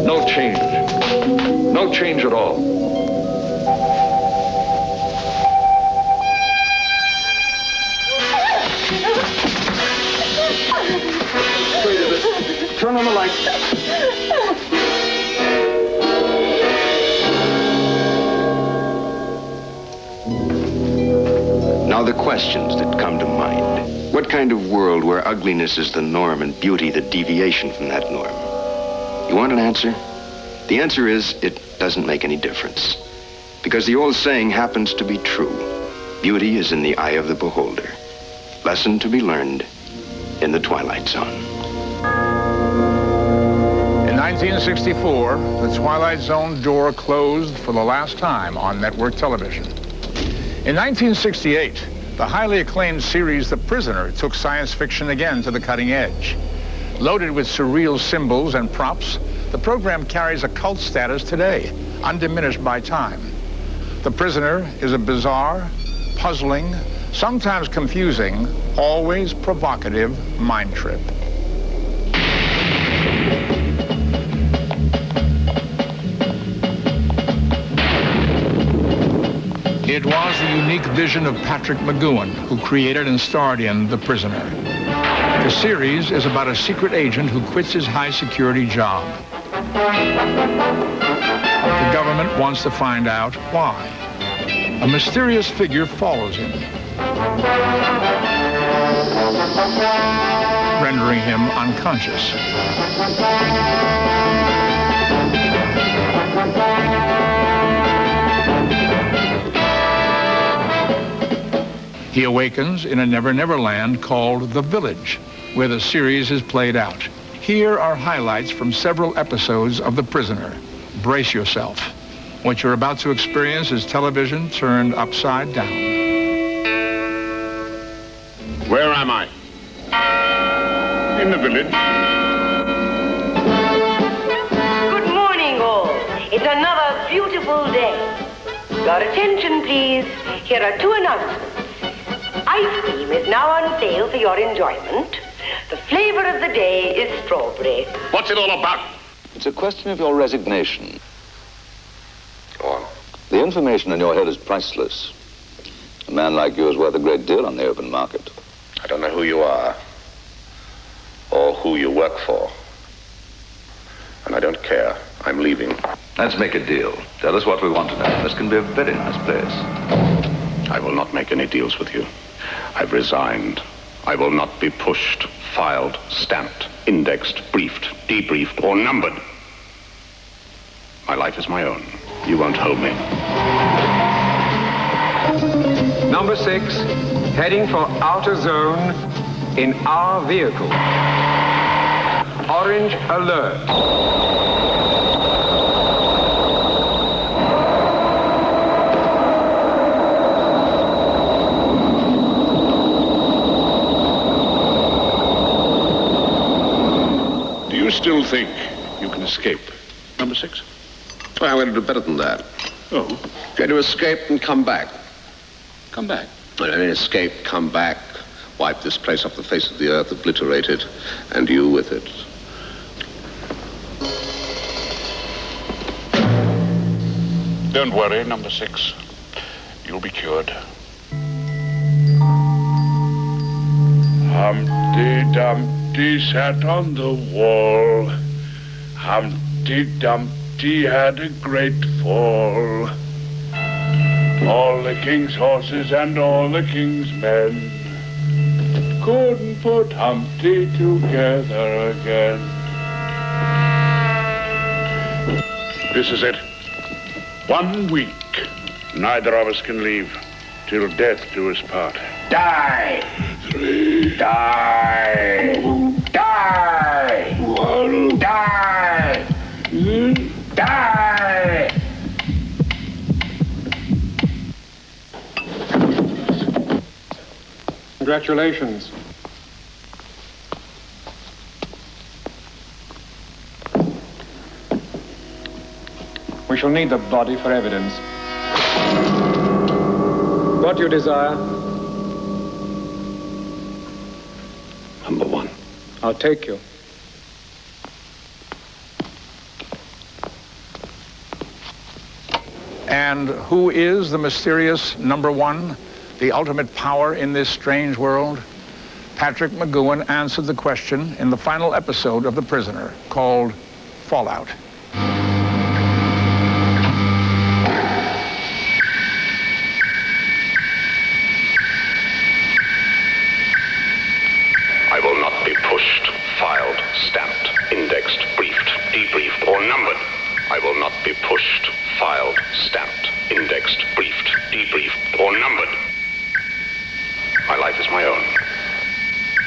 No change. No change at all. Wait a minute. Turn on the lights. Now the questions that come to mind. What kind of world where ugliness is the norm and beauty the deviation from that norm? You want an answer? The answer is it doesn't make any difference. Because the old saying happens to be true. Beauty is in the eye of the beholder. Lesson to be learned in the Twilight Zone. In 1964, the Twilight Zone door closed for the last time on network television. In 1968, the highly acclaimed series The Prisoner took science fiction again to the cutting edge. Loaded with surreal symbols and props, the program carries a cult status today, undiminished by time. The Prisoner is a bizarre, puzzling, sometimes confusing, always provocative mind trip. It was the unique vision of Patrick McGowan who created and starred in The Prisoner. The series is about a secret agent who quits his high-security job. The government wants to find out why. A mysterious figure follows him, rendering him unconscious. He awakens in a never-never land called The Village, where the series is played out. Here are highlights from several episodes of The Prisoner. Brace yourself. What you're about to experience is television turned upside down. Where am I? In the village. Good morning, all. It's another beautiful day. Your attention, please. Here are two announcements. Ice cream is now on sale for your enjoyment. The flavor of the day is strawberry. What's it all about? It's a question of your resignation. The information in your head is priceless. A man like you is worth a great deal on the open market. I don't know who you are or who you work for. And I don't care. I'm leaving. Let's make a deal. Tell us what we want to know. This can be a very nice place. I will not make any deals with you. I've resigned. I will not be pushed, filed, stamped, indexed, briefed, debriefed, or numbered. My life is my own. You won't hold me. Number 6, heading for outer zone in our vehicle. Orange alert. Do you still think you can escape? Number 6? Well, I'm going to do better than that. Oh? Going to escape and come back. Come back? I mean, escape, come back, wipe this place off the face of the earth, obliterate it, and you with it. Don't worry, number 6. You'll be cured. Humpty Dumpty sat on the wall. Humpty Dumpty had a great fall. All the king's horses and all the king's men couldn't put Humpty together again. This is it. 1 week. Neither of us can leave till death do us part. Die! 3. Die! Die! 1. Die! Die! Congratulations. We shall need the body for evidence. What do you desire? Number 1. I'll take you. And who is the mysterious number 1, the ultimate power in this strange world? Patrick McGoohan answered the question in the final episode of The Prisoner, called Fallout. I will not be pushed, filed, stamped, indexed, briefed, debriefed, or numbered. I will not be pushed, filed, stamped, indexed, briefed, debriefed, or numbered. My life is my own.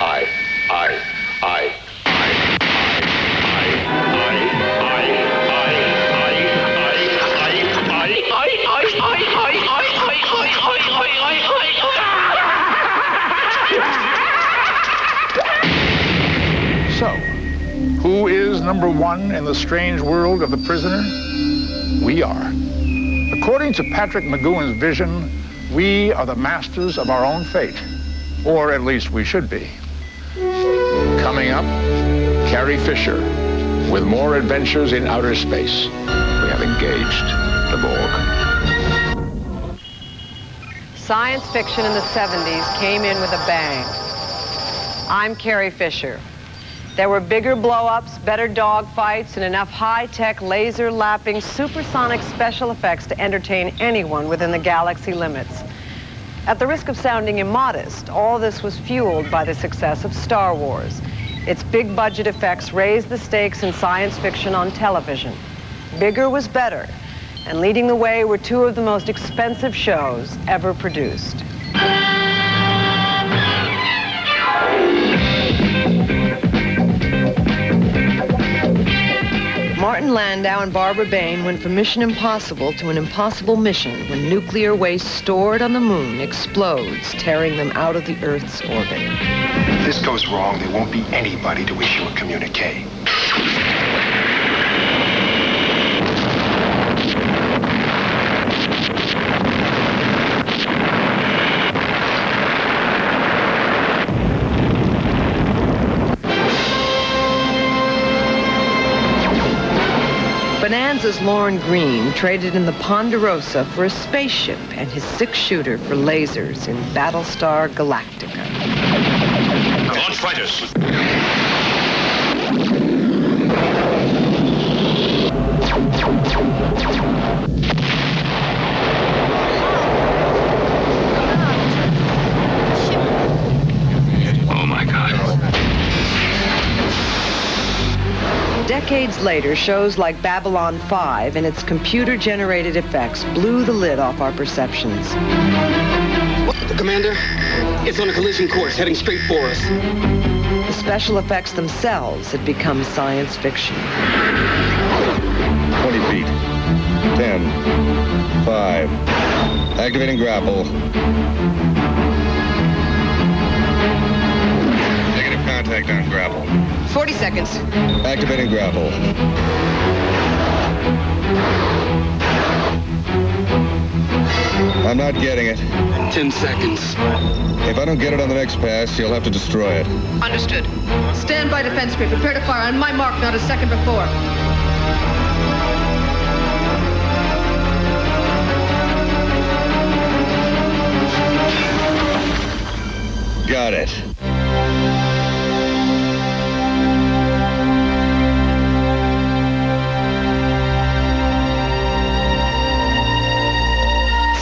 I. So, who is number 1 in the strange world of The Prisoner? We are. According to Patrick McGoohan's vision, we are the masters of our own fate. Or at least we should be. Coming up, Carrie Fisher with more adventures in outer space. We have engaged the Borg. Science fiction in the 70s came in with a bang. I'm Carrie Fisher. There were bigger blow-ups, better dogfights, and enough high-tech, laser-lapping, supersonic special effects to entertain anyone within the galaxy limits. At the risk of sounding immodest, all this was fueled by the success of Star Wars. Its big-budget effects raised the stakes in science fiction on television. Bigger was better, and leading the way were 2 of the most expensive shows ever produced. Martin Landau and Barbara Bain went from Mission Impossible to an impossible mission when nuclear waste stored on the moon explodes, tearing them out of the Earth's orbit. If this goes wrong, there won't be anybody to issue a communique. Bonanza's Lorne Greene traded in the Ponderosa for a spaceship and his 6-shooter for lasers in Battlestar Galactica. Launch fighters. Oh, my God. Decades later, shows like Babylon 5 and its computer-generated effects blew the lid off our perceptions. Commander, it's on a collision course heading straight for us. The special effects themselves had become science fiction. 20 feet. 10. 5. Activating grapple. Negative contact on grapple. 40 seconds. Activating grapple. I'm not getting it. 10 seconds. If I don't get it on the next pass, you'll have to destroy it. Understood. Stand by defense grid. Prepare to fire on my mark, not a second before. Got it.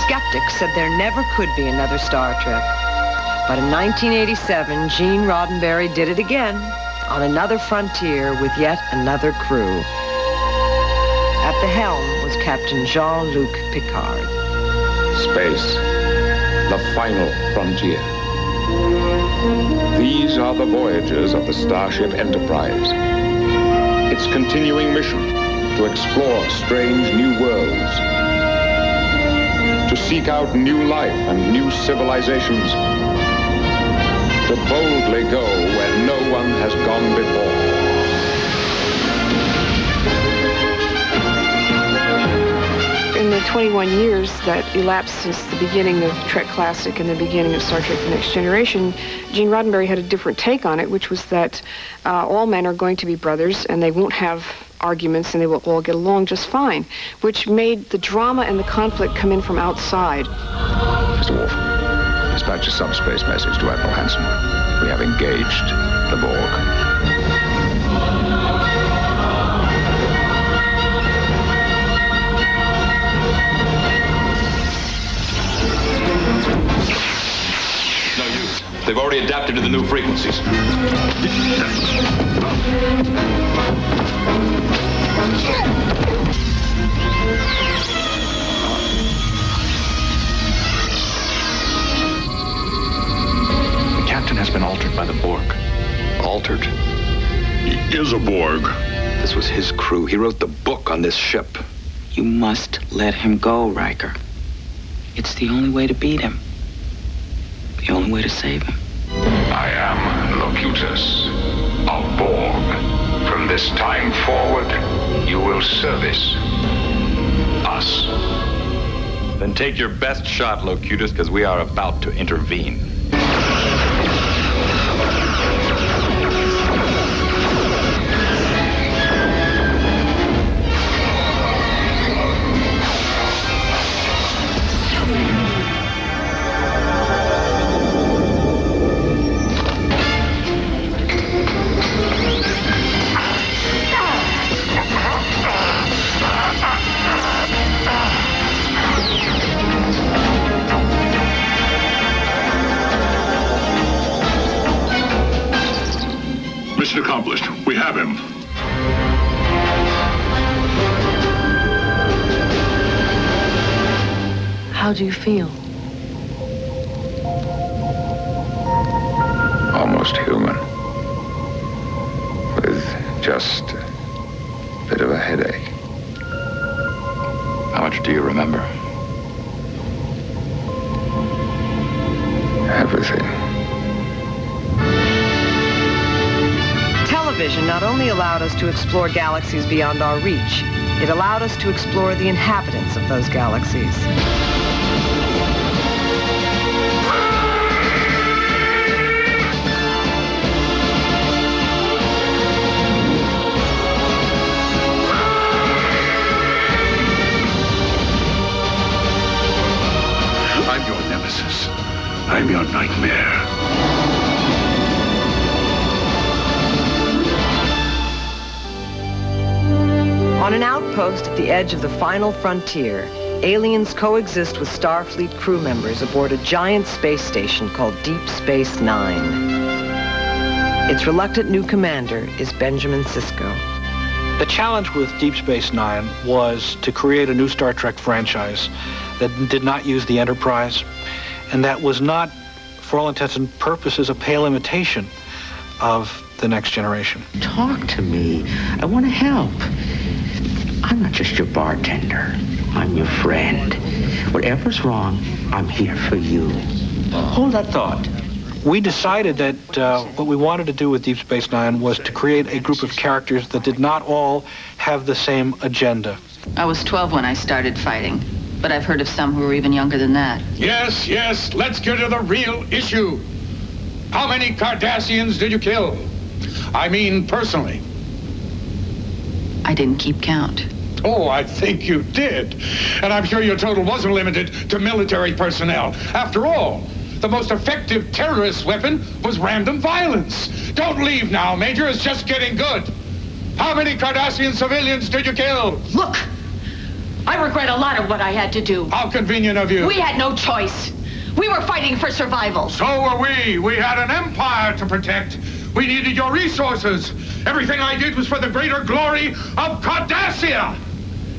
Skeptics said there never could be another Star Trek. But in 1987, Gene Roddenberry did it again on another frontier with yet another crew. At the helm was Captain Jean-Luc Picard. Space, the final frontier. These are the voyages of the Starship Enterprise. Its continuing mission to explore strange new worlds, to seek out new life and new civilizations, to boldly go where no one has gone before. In the 21 years that elapsed since the beginning of Trek Classic and the beginning of Star Trek The Next Generation, Gene Roddenberry had a different take on it, which was that all men are going to be brothers and they won't have arguments and they will all get along just fine, which made the drama and the conflict come in from outside. Mr. Worf, dispatch a subspace message to Admiral Hansen. We have engaged the Borg. No use. They've already adapted to the new frequencies. The captain has been altered by the Borg. Altered? He is a Borg. This was his crew. He wrote the book on this ship. You must let him go, Riker. It's the only way to beat him. The only way to save him. I am Locutus, a Borg. From this time forward, you will service us. Then take your best shot, Locutus, because we are about to intervene. Mission accomplished. We have him. How do you feel? Almost human. With just a bit of a headache. How much do you remember? Everything. Television not only allowed us to explore galaxies beyond our reach, it allowed us to explore the inhabitants of those galaxies. I'm your nemesis. I'm your nightmare. On an outpost at the edge of the final frontier, aliens coexist with Starfleet crew members aboard a giant space station called Deep Space Nine. Its reluctant new commander is Benjamin Sisko. The challenge with Deep Space Nine was to create a new Star Trek franchise that did not use the Enterprise, and that was not, for all intents and purposes, a pale imitation of the next generation. Talk to me. I want to help. I'm not just your bartender. I'm your friend. Whatever's wrong, I'm here for you. Hold that thought. We decided that what we wanted to do with Deep Space Nine was to create a group of characters that did not all have the same agenda. I was 12 when I started fighting, but I've heard of some who were even younger than that. Yes, let's get to the real issue. How many Cardassians did you kill? I mean, personally. I didn't keep count. Oh, I think you did. And I'm sure your total wasn't limited to military personnel. After all, the most effective terrorist weapon was random violence. Don't leave now, Major. It's just getting good. How many Cardassian civilians did you kill? Look, I regret a lot of what I had to do. How convenient of you. We had no choice. We were fighting for survival. So were we. We had an empire to protect. We needed your resources. Everything I did was for the greater glory of Cardassia.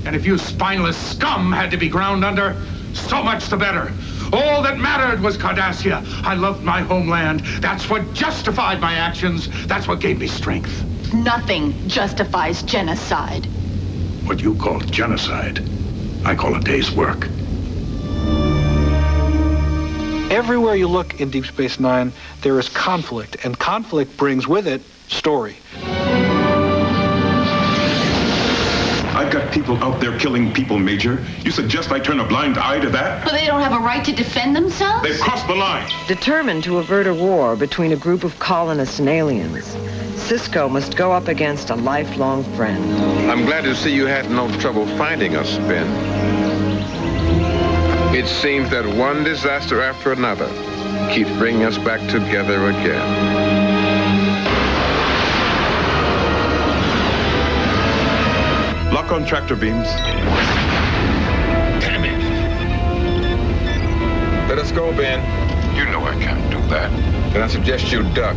And if you spineless scum had to be ground under, so much the better. All that mattered was Cardassia. I loved my homeland. That's what justified my actions. That's what gave me strength. Nothing justifies genocide. What you call genocide, I call a day's work. Everywhere you look in Deep Space Nine, there is conflict, and conflict brings with it story. I've got people out there killing people, Major. You suggest I turn a blind eye to that? But they don't have a right to defend themselves? They've crossed the line. Determined to avert a war between a group of colonists and aliens, Sisko must go up against a lifelong friend. I'm glad to see you had no trouble finding us, Ben. It seems that one disaster after another keeps bringing us back together again. Lock on tractor beams. Damn it. Let us go, Ben. You know I can't do that. Then I suggest you duck.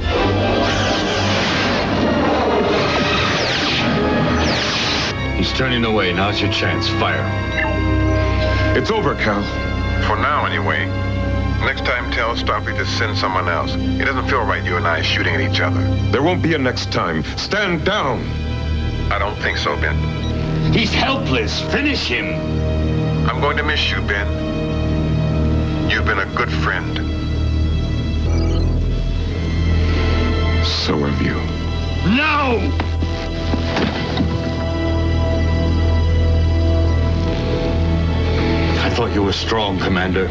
He's turning away. Now's your chance. Fire. It's over, Cal. For now, anyway. Next time, tell Starfleet to send someone else. It doesn't feel right you and I shooting at each other. There won't be a next time. Stand down. I don't think so, Ben. He's helpless. Finish him. I'm going to miss you, Ben. You've been a good friend. So have you. No! I thought you were strong, Commander.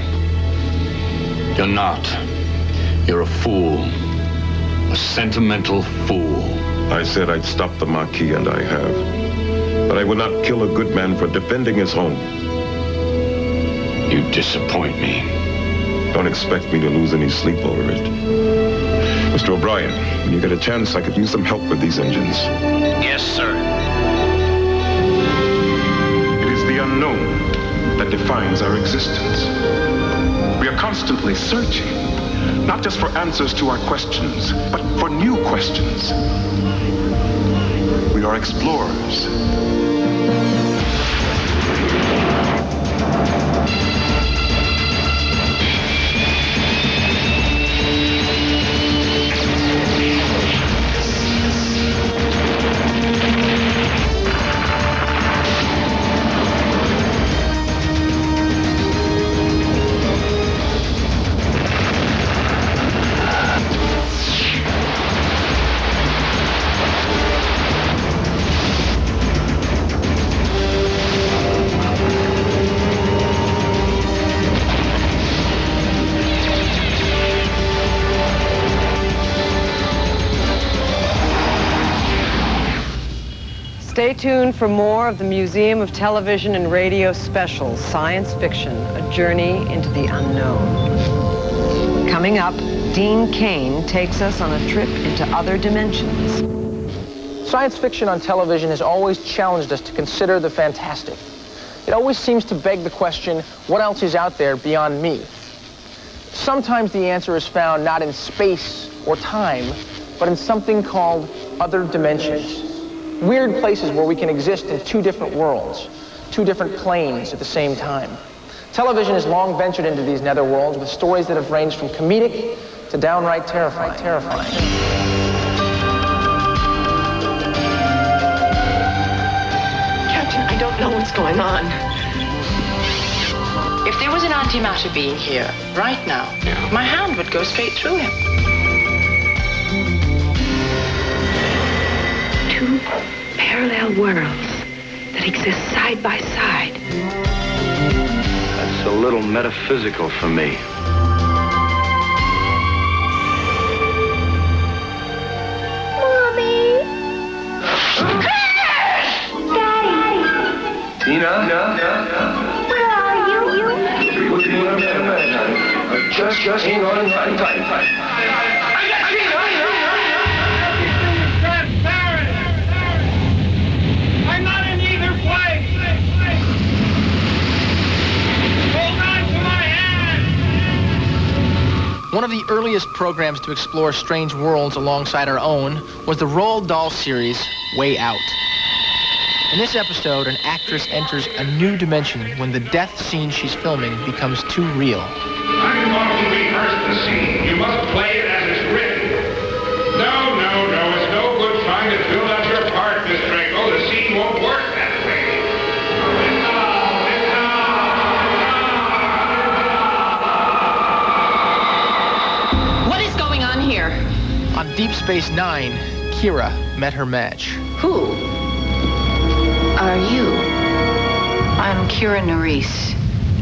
You're not. You're a fool. A sentimental fool. I said I'd stop the Maquis, and I have. But I will not kill a good man for defending his home. You disappoint me. Don't expect me to lose any sleep over it. Mr. O'Brien, when you get a chance, I could use some help with these engines. Yes, sir. It is the unknown that defines our existence. We are constantly searching, not just for answers to our questions, but for new questions. We are explorers. Stay tuned for more of the Museum of Television and Radio specials, Science Fiction, A Journey into the Unknown. Coming up, Dean Cain takes us on a trip into other dimensions. Science fiction on television has always challenged us to consider the fantastic. It always seems to beg the question, what else is out there beyond me? Sometimes the answer is found not in space or time, but in something called other dimensions. Weird places where we can exist in two different worlds, two different planes at the same time. Television has long ventured into these netherworlds with stories that have ranged from comedic to downright terrifying. What's going on? If there was an antimatter being here, right now, my hand would go straight through him. Two parallel worlds that exist side by side. That's a little metaphysical for me. Tina? Where are you? Just hang on tight. I'm not in either place. Hold on to my hand. One of the earliest programs to explore strange worlds alongside our own was the Roald Dahl series, Way Out. In this episode, an actress enters a new dimension when the death scene she's filming becomes too real. I'm going to rehearse the scene. You must play it as it's written. No. It's no good trying to build out your part, Miss Draco. The scene won't work that way. What is going on here? On Deep Space Nine, Kira met her match. Who are you? I'm Kira Nerys.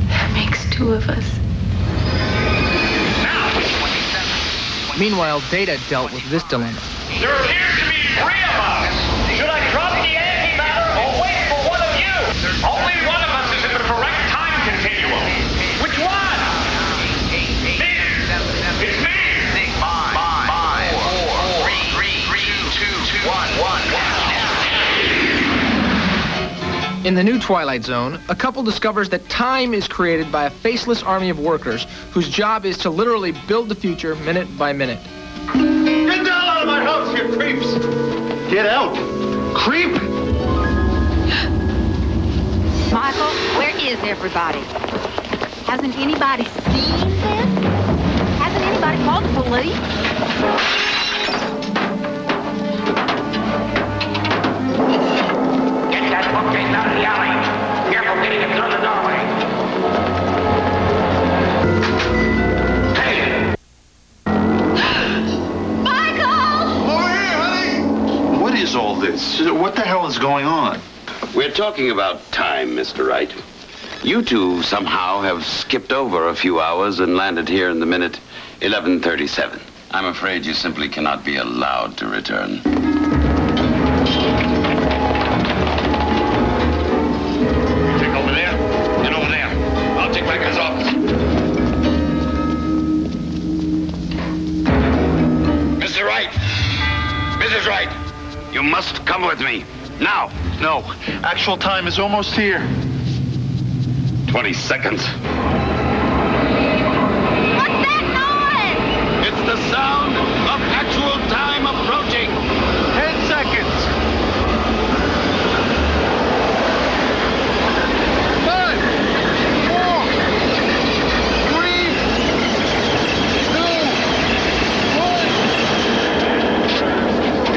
That makes two of us. Meanwhile, Data dealt with this dilemma. There appears to be three of us. Should I drop the antimatter or wait for one of you? Only one of us is in the correct time continuum. Which one? Me. It's me. 5, 4, 3, 2, 1. In the new Twilight Zone, a couple discovers that time is created by a faceless army of workers whose job is to literally build the future minute by minute. Get down out of my house, you creeps! Get out! Creep! Michael, where is everybody? Hasn't anybody seen this? Hasn't anybody called the police? Get that bookcase out of the alley. Careful getting it through the doorway. Hey! Michael! Over here, honey! What is all this? What the hell is going on? We're talking about time, Mr. Wright. You two somehow have skipped over a few hours and landed here in the minute 11:37. I'm afraid you simply cannot be allowed to return. Take over there and over there. I'll take Micah's office. Mr. Wright! Mrs. Wright! You must come with me. Now! No. Actual time is almost here. 20 seconds. What's that noise? It's the sound of actual time approaching. 10 seconds. 5, 4, 3, 2, 1.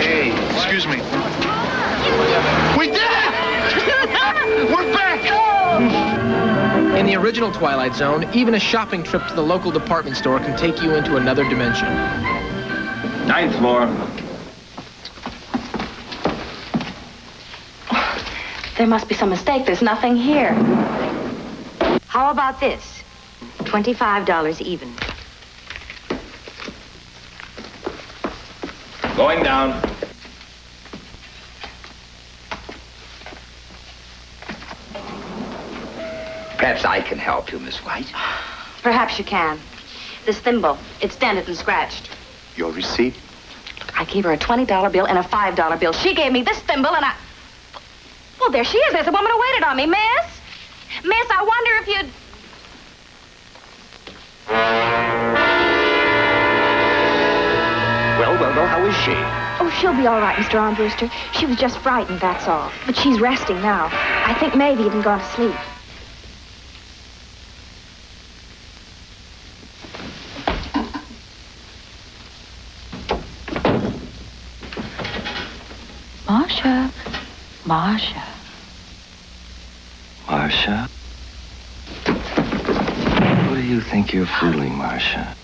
Hey, excuse me. We did it! We're back! In the original Twilight Zone, even a shopping trip to the local department store can take you into another dimension. 9th floor. There must be some mistake. There's nothing here. How about this? $25 even. Going down. Perhaps I can help you, Miss White. Perhaps you can. This thimble, it's dented and scratched. Your receipt? I gave her a $20 bill and a $5 bill. She gave me this thimble and I... Well, there she is. There's a woman who waited on me, miss. Miss, I wonder if you'd... Well, how is she? Oh, she'll be all right, Mr. Armbruster. She was just frightened, that's all. But she's resting now. I think maybe even gone to sleep. Marcia. Marcia? What do you think you're fooling, Marcia?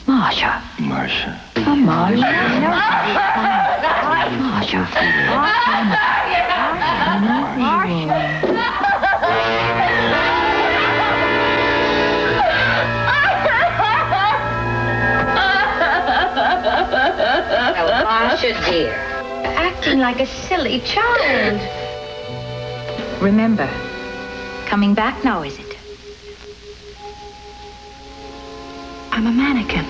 Marcia. Marcia. Oh, Marcia. Marcia. Oh, Marcia, dear. You're acting like a silly child. Remember, coming back now, is it? I'm a mannequin.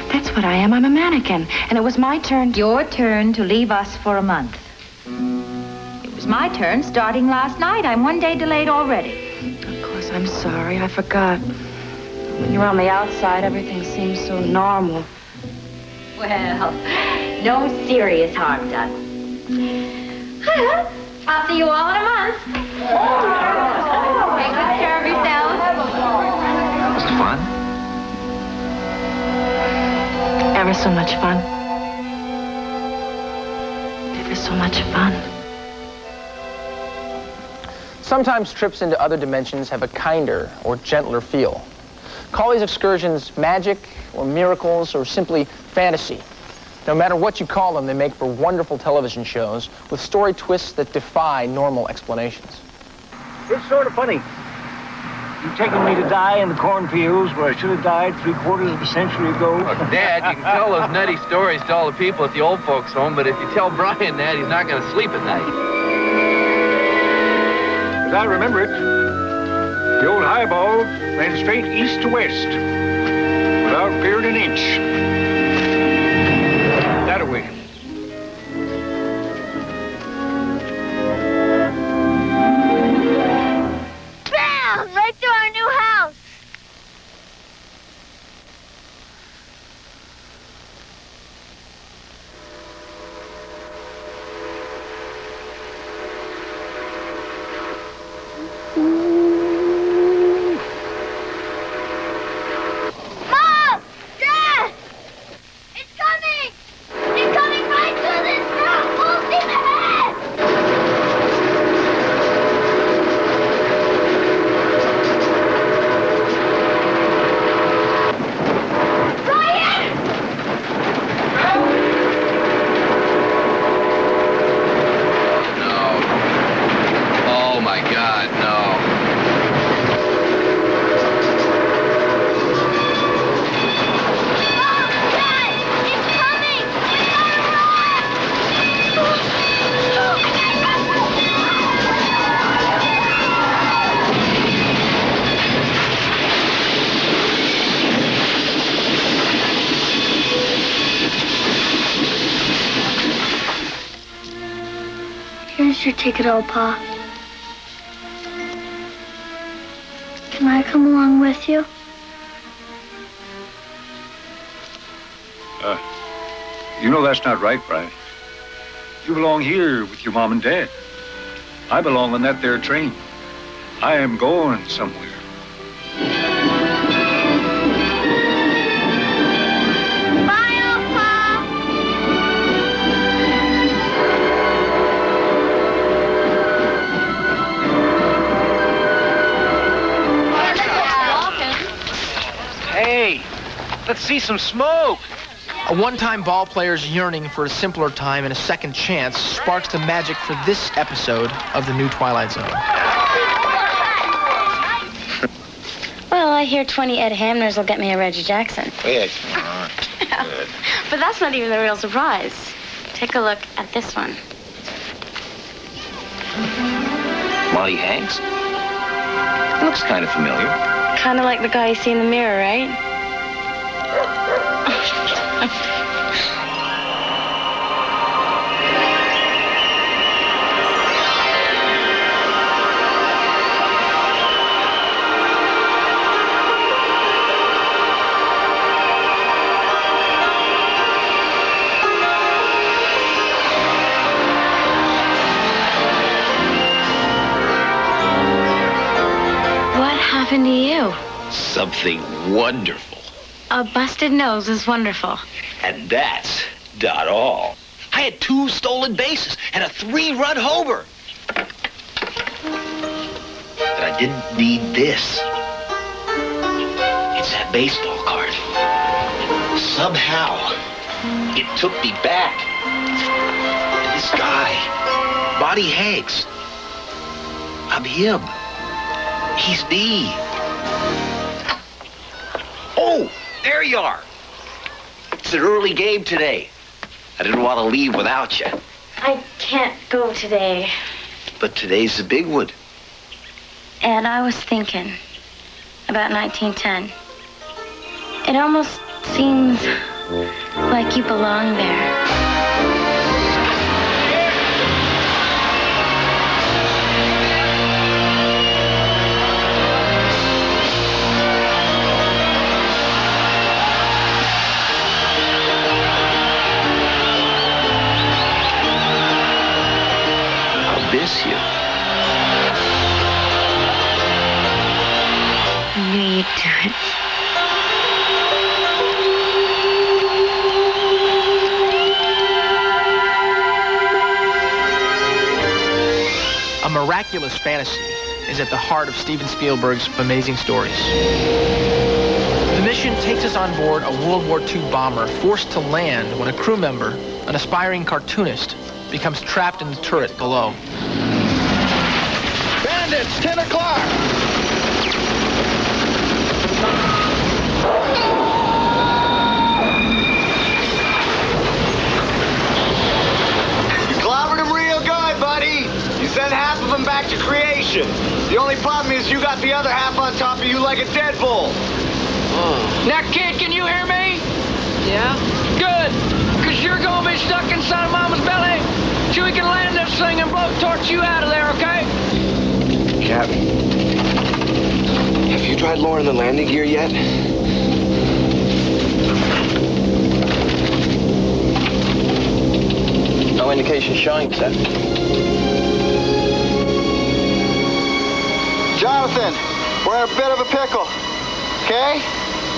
That's what I am. I'm a mannequin. And it was my turn. Your turn to leave us for a month. It was my turn starting last night. I'm one day delayed already. Of course, I'm sorry. I forgot. When you're on the outside, everything seems so normal. Well, no serious harm done. I'll see you all in a month. Take good care of yourselves. Was it fun? Ever so much fun. Ever so much fun. Sometimes trips into other dimensions have a kinder or gentler feel. Call these excursions magic, or miracles, or simply fantasy. No matter what you call them, they make for wonderful television shows with story twists that defy normal explanations. It's sort of funny. You've taken me to die in the cornfields where I should have died 3/4 of a century ago. Look, Dad, you can tell those nutty stories to all the people at the old folks' home, but if you tell Brian that, he's not going to sleep at night. As I remember it, the old highball ran straight east to west without fearing an inch. That-a-way. Bam! Right to our new house. Mom! Dad! It's coming! It's coming right through this room! Full steam ahead! Brian! No. Oh, my God, no. Mom! Dad! It's coming! We gotta Here's your ticket, old Pa. Can I come along with you? You know that's not right, Brian. You belong here with your mom and dad. I belong on that there train. I am going somewhere. Bye, old Pa! Hey, let's see some smoke. A one-time ball player's yearning for a simpler time and a second chance sparks the magic for this episode of the new Twilight Zone. Well, I hear 20 Ed Hamners will get me a Reggie Jackson. Yeah, come on. Good. But that's not even the real surprise. Take a look at this one. Molly Hanks? It looks kind of familiar. Kind of like the guy you see in the mirror, right? What happened to you? Something wonderful. A busted nose is wonderful. And that's not all. I had 2 stolen bases and a 3-run homer. didn't need this. It's that baseball card. Somehow, it took me back. And this guy, Bonnie Hanks, I'm him. He's me. Oh, there you are. It's an early game today. I didn't want to leave without you. I can't go today. But today's the big one. And I was thinking about 1910. It almost seems like you belong there. Miss you. I knew you'd do it. A miraculous fantasy is at the heart of Steven Spielberg's amazing stories. The mission takes us on board a World War II bomber forced to land when a crew member, an aspiring cartoonist, becomes trapped in the turret below. Bandits, 10 o'clock! You clobbered him real good, buddy. You sent half of him back to creation. The only problem is you got the other half on top of you like a deadbolt. Now, kid, can you hear me? Yeah? Good, because you're going to be stuck inside Mama's belly till we can land this thing and blowtorch you out of there, okay? Cap, have you tried lowering the landing gear yet? No indication showing, sir. Jonathan, we're in a bit of a pickle, okay?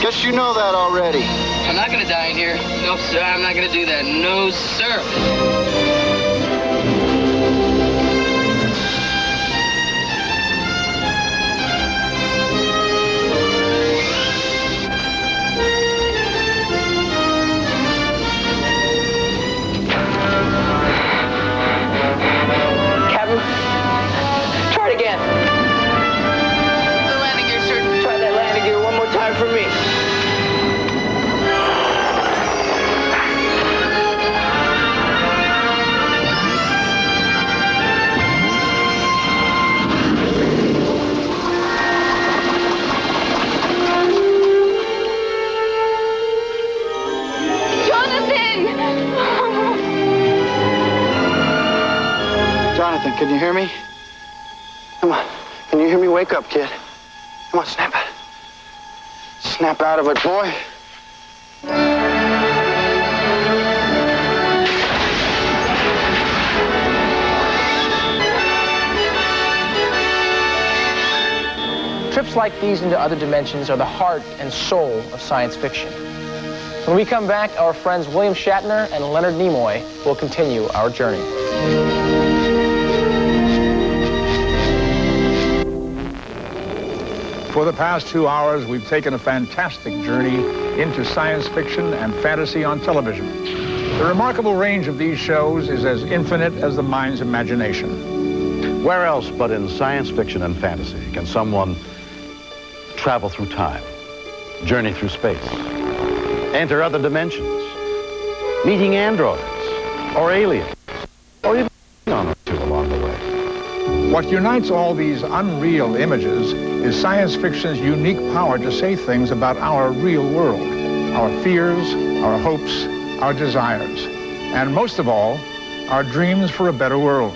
Guess you know that already. I'm not going to die in here. No, sir, I'm not going to do that. No, sir. Try it again. The landing gear, sir. Try that landing gear one more time for me. Jonathan, can you hear me? Come on. Can you hear me? Wake up, kid. Come on, snap out. Snap out of it, boy. Trips like these into other dimensions are the heart and soul of science fiction. When we come back, our friends William Shatner and Leonard Nimoy will continue our journey. For the past 2 hours, we've taken a fantastic journey into science fiction and fantasy on television. The remarkable range of these shows is as infinite as the mind's imagination. Where else but in science fiction and fantasy can someone travel through time, journey through space, enter other dimensions, meeting androids or aliens, or even on or two along the way? What unites all these unreal images is science fiction's unique power to say things about our real world, our fears, our hopes, our desires, and most of all, our dreams for a better world.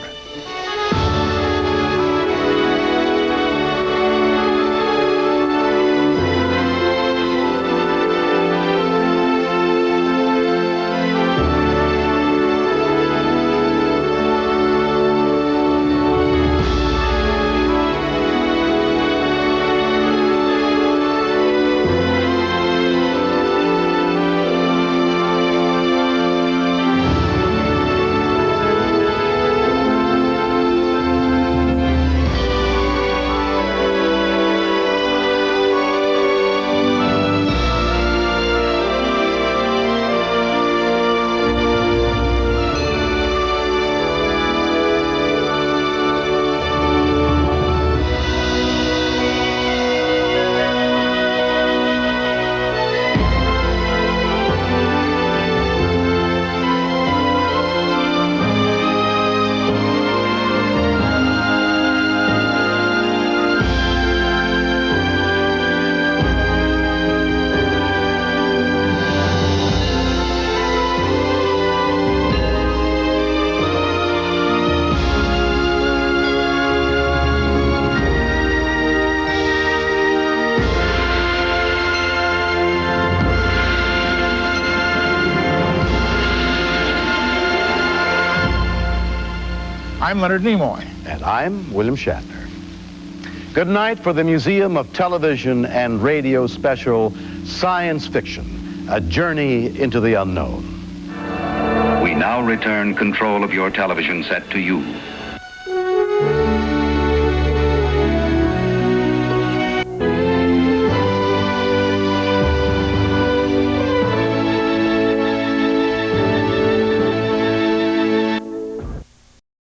I'm Leonard Nimoy. And I'm William Shatner. Good night for the Museum of Television and Radio special Science Fiction, A Journey into the Unknown. We now return control of your television set to you.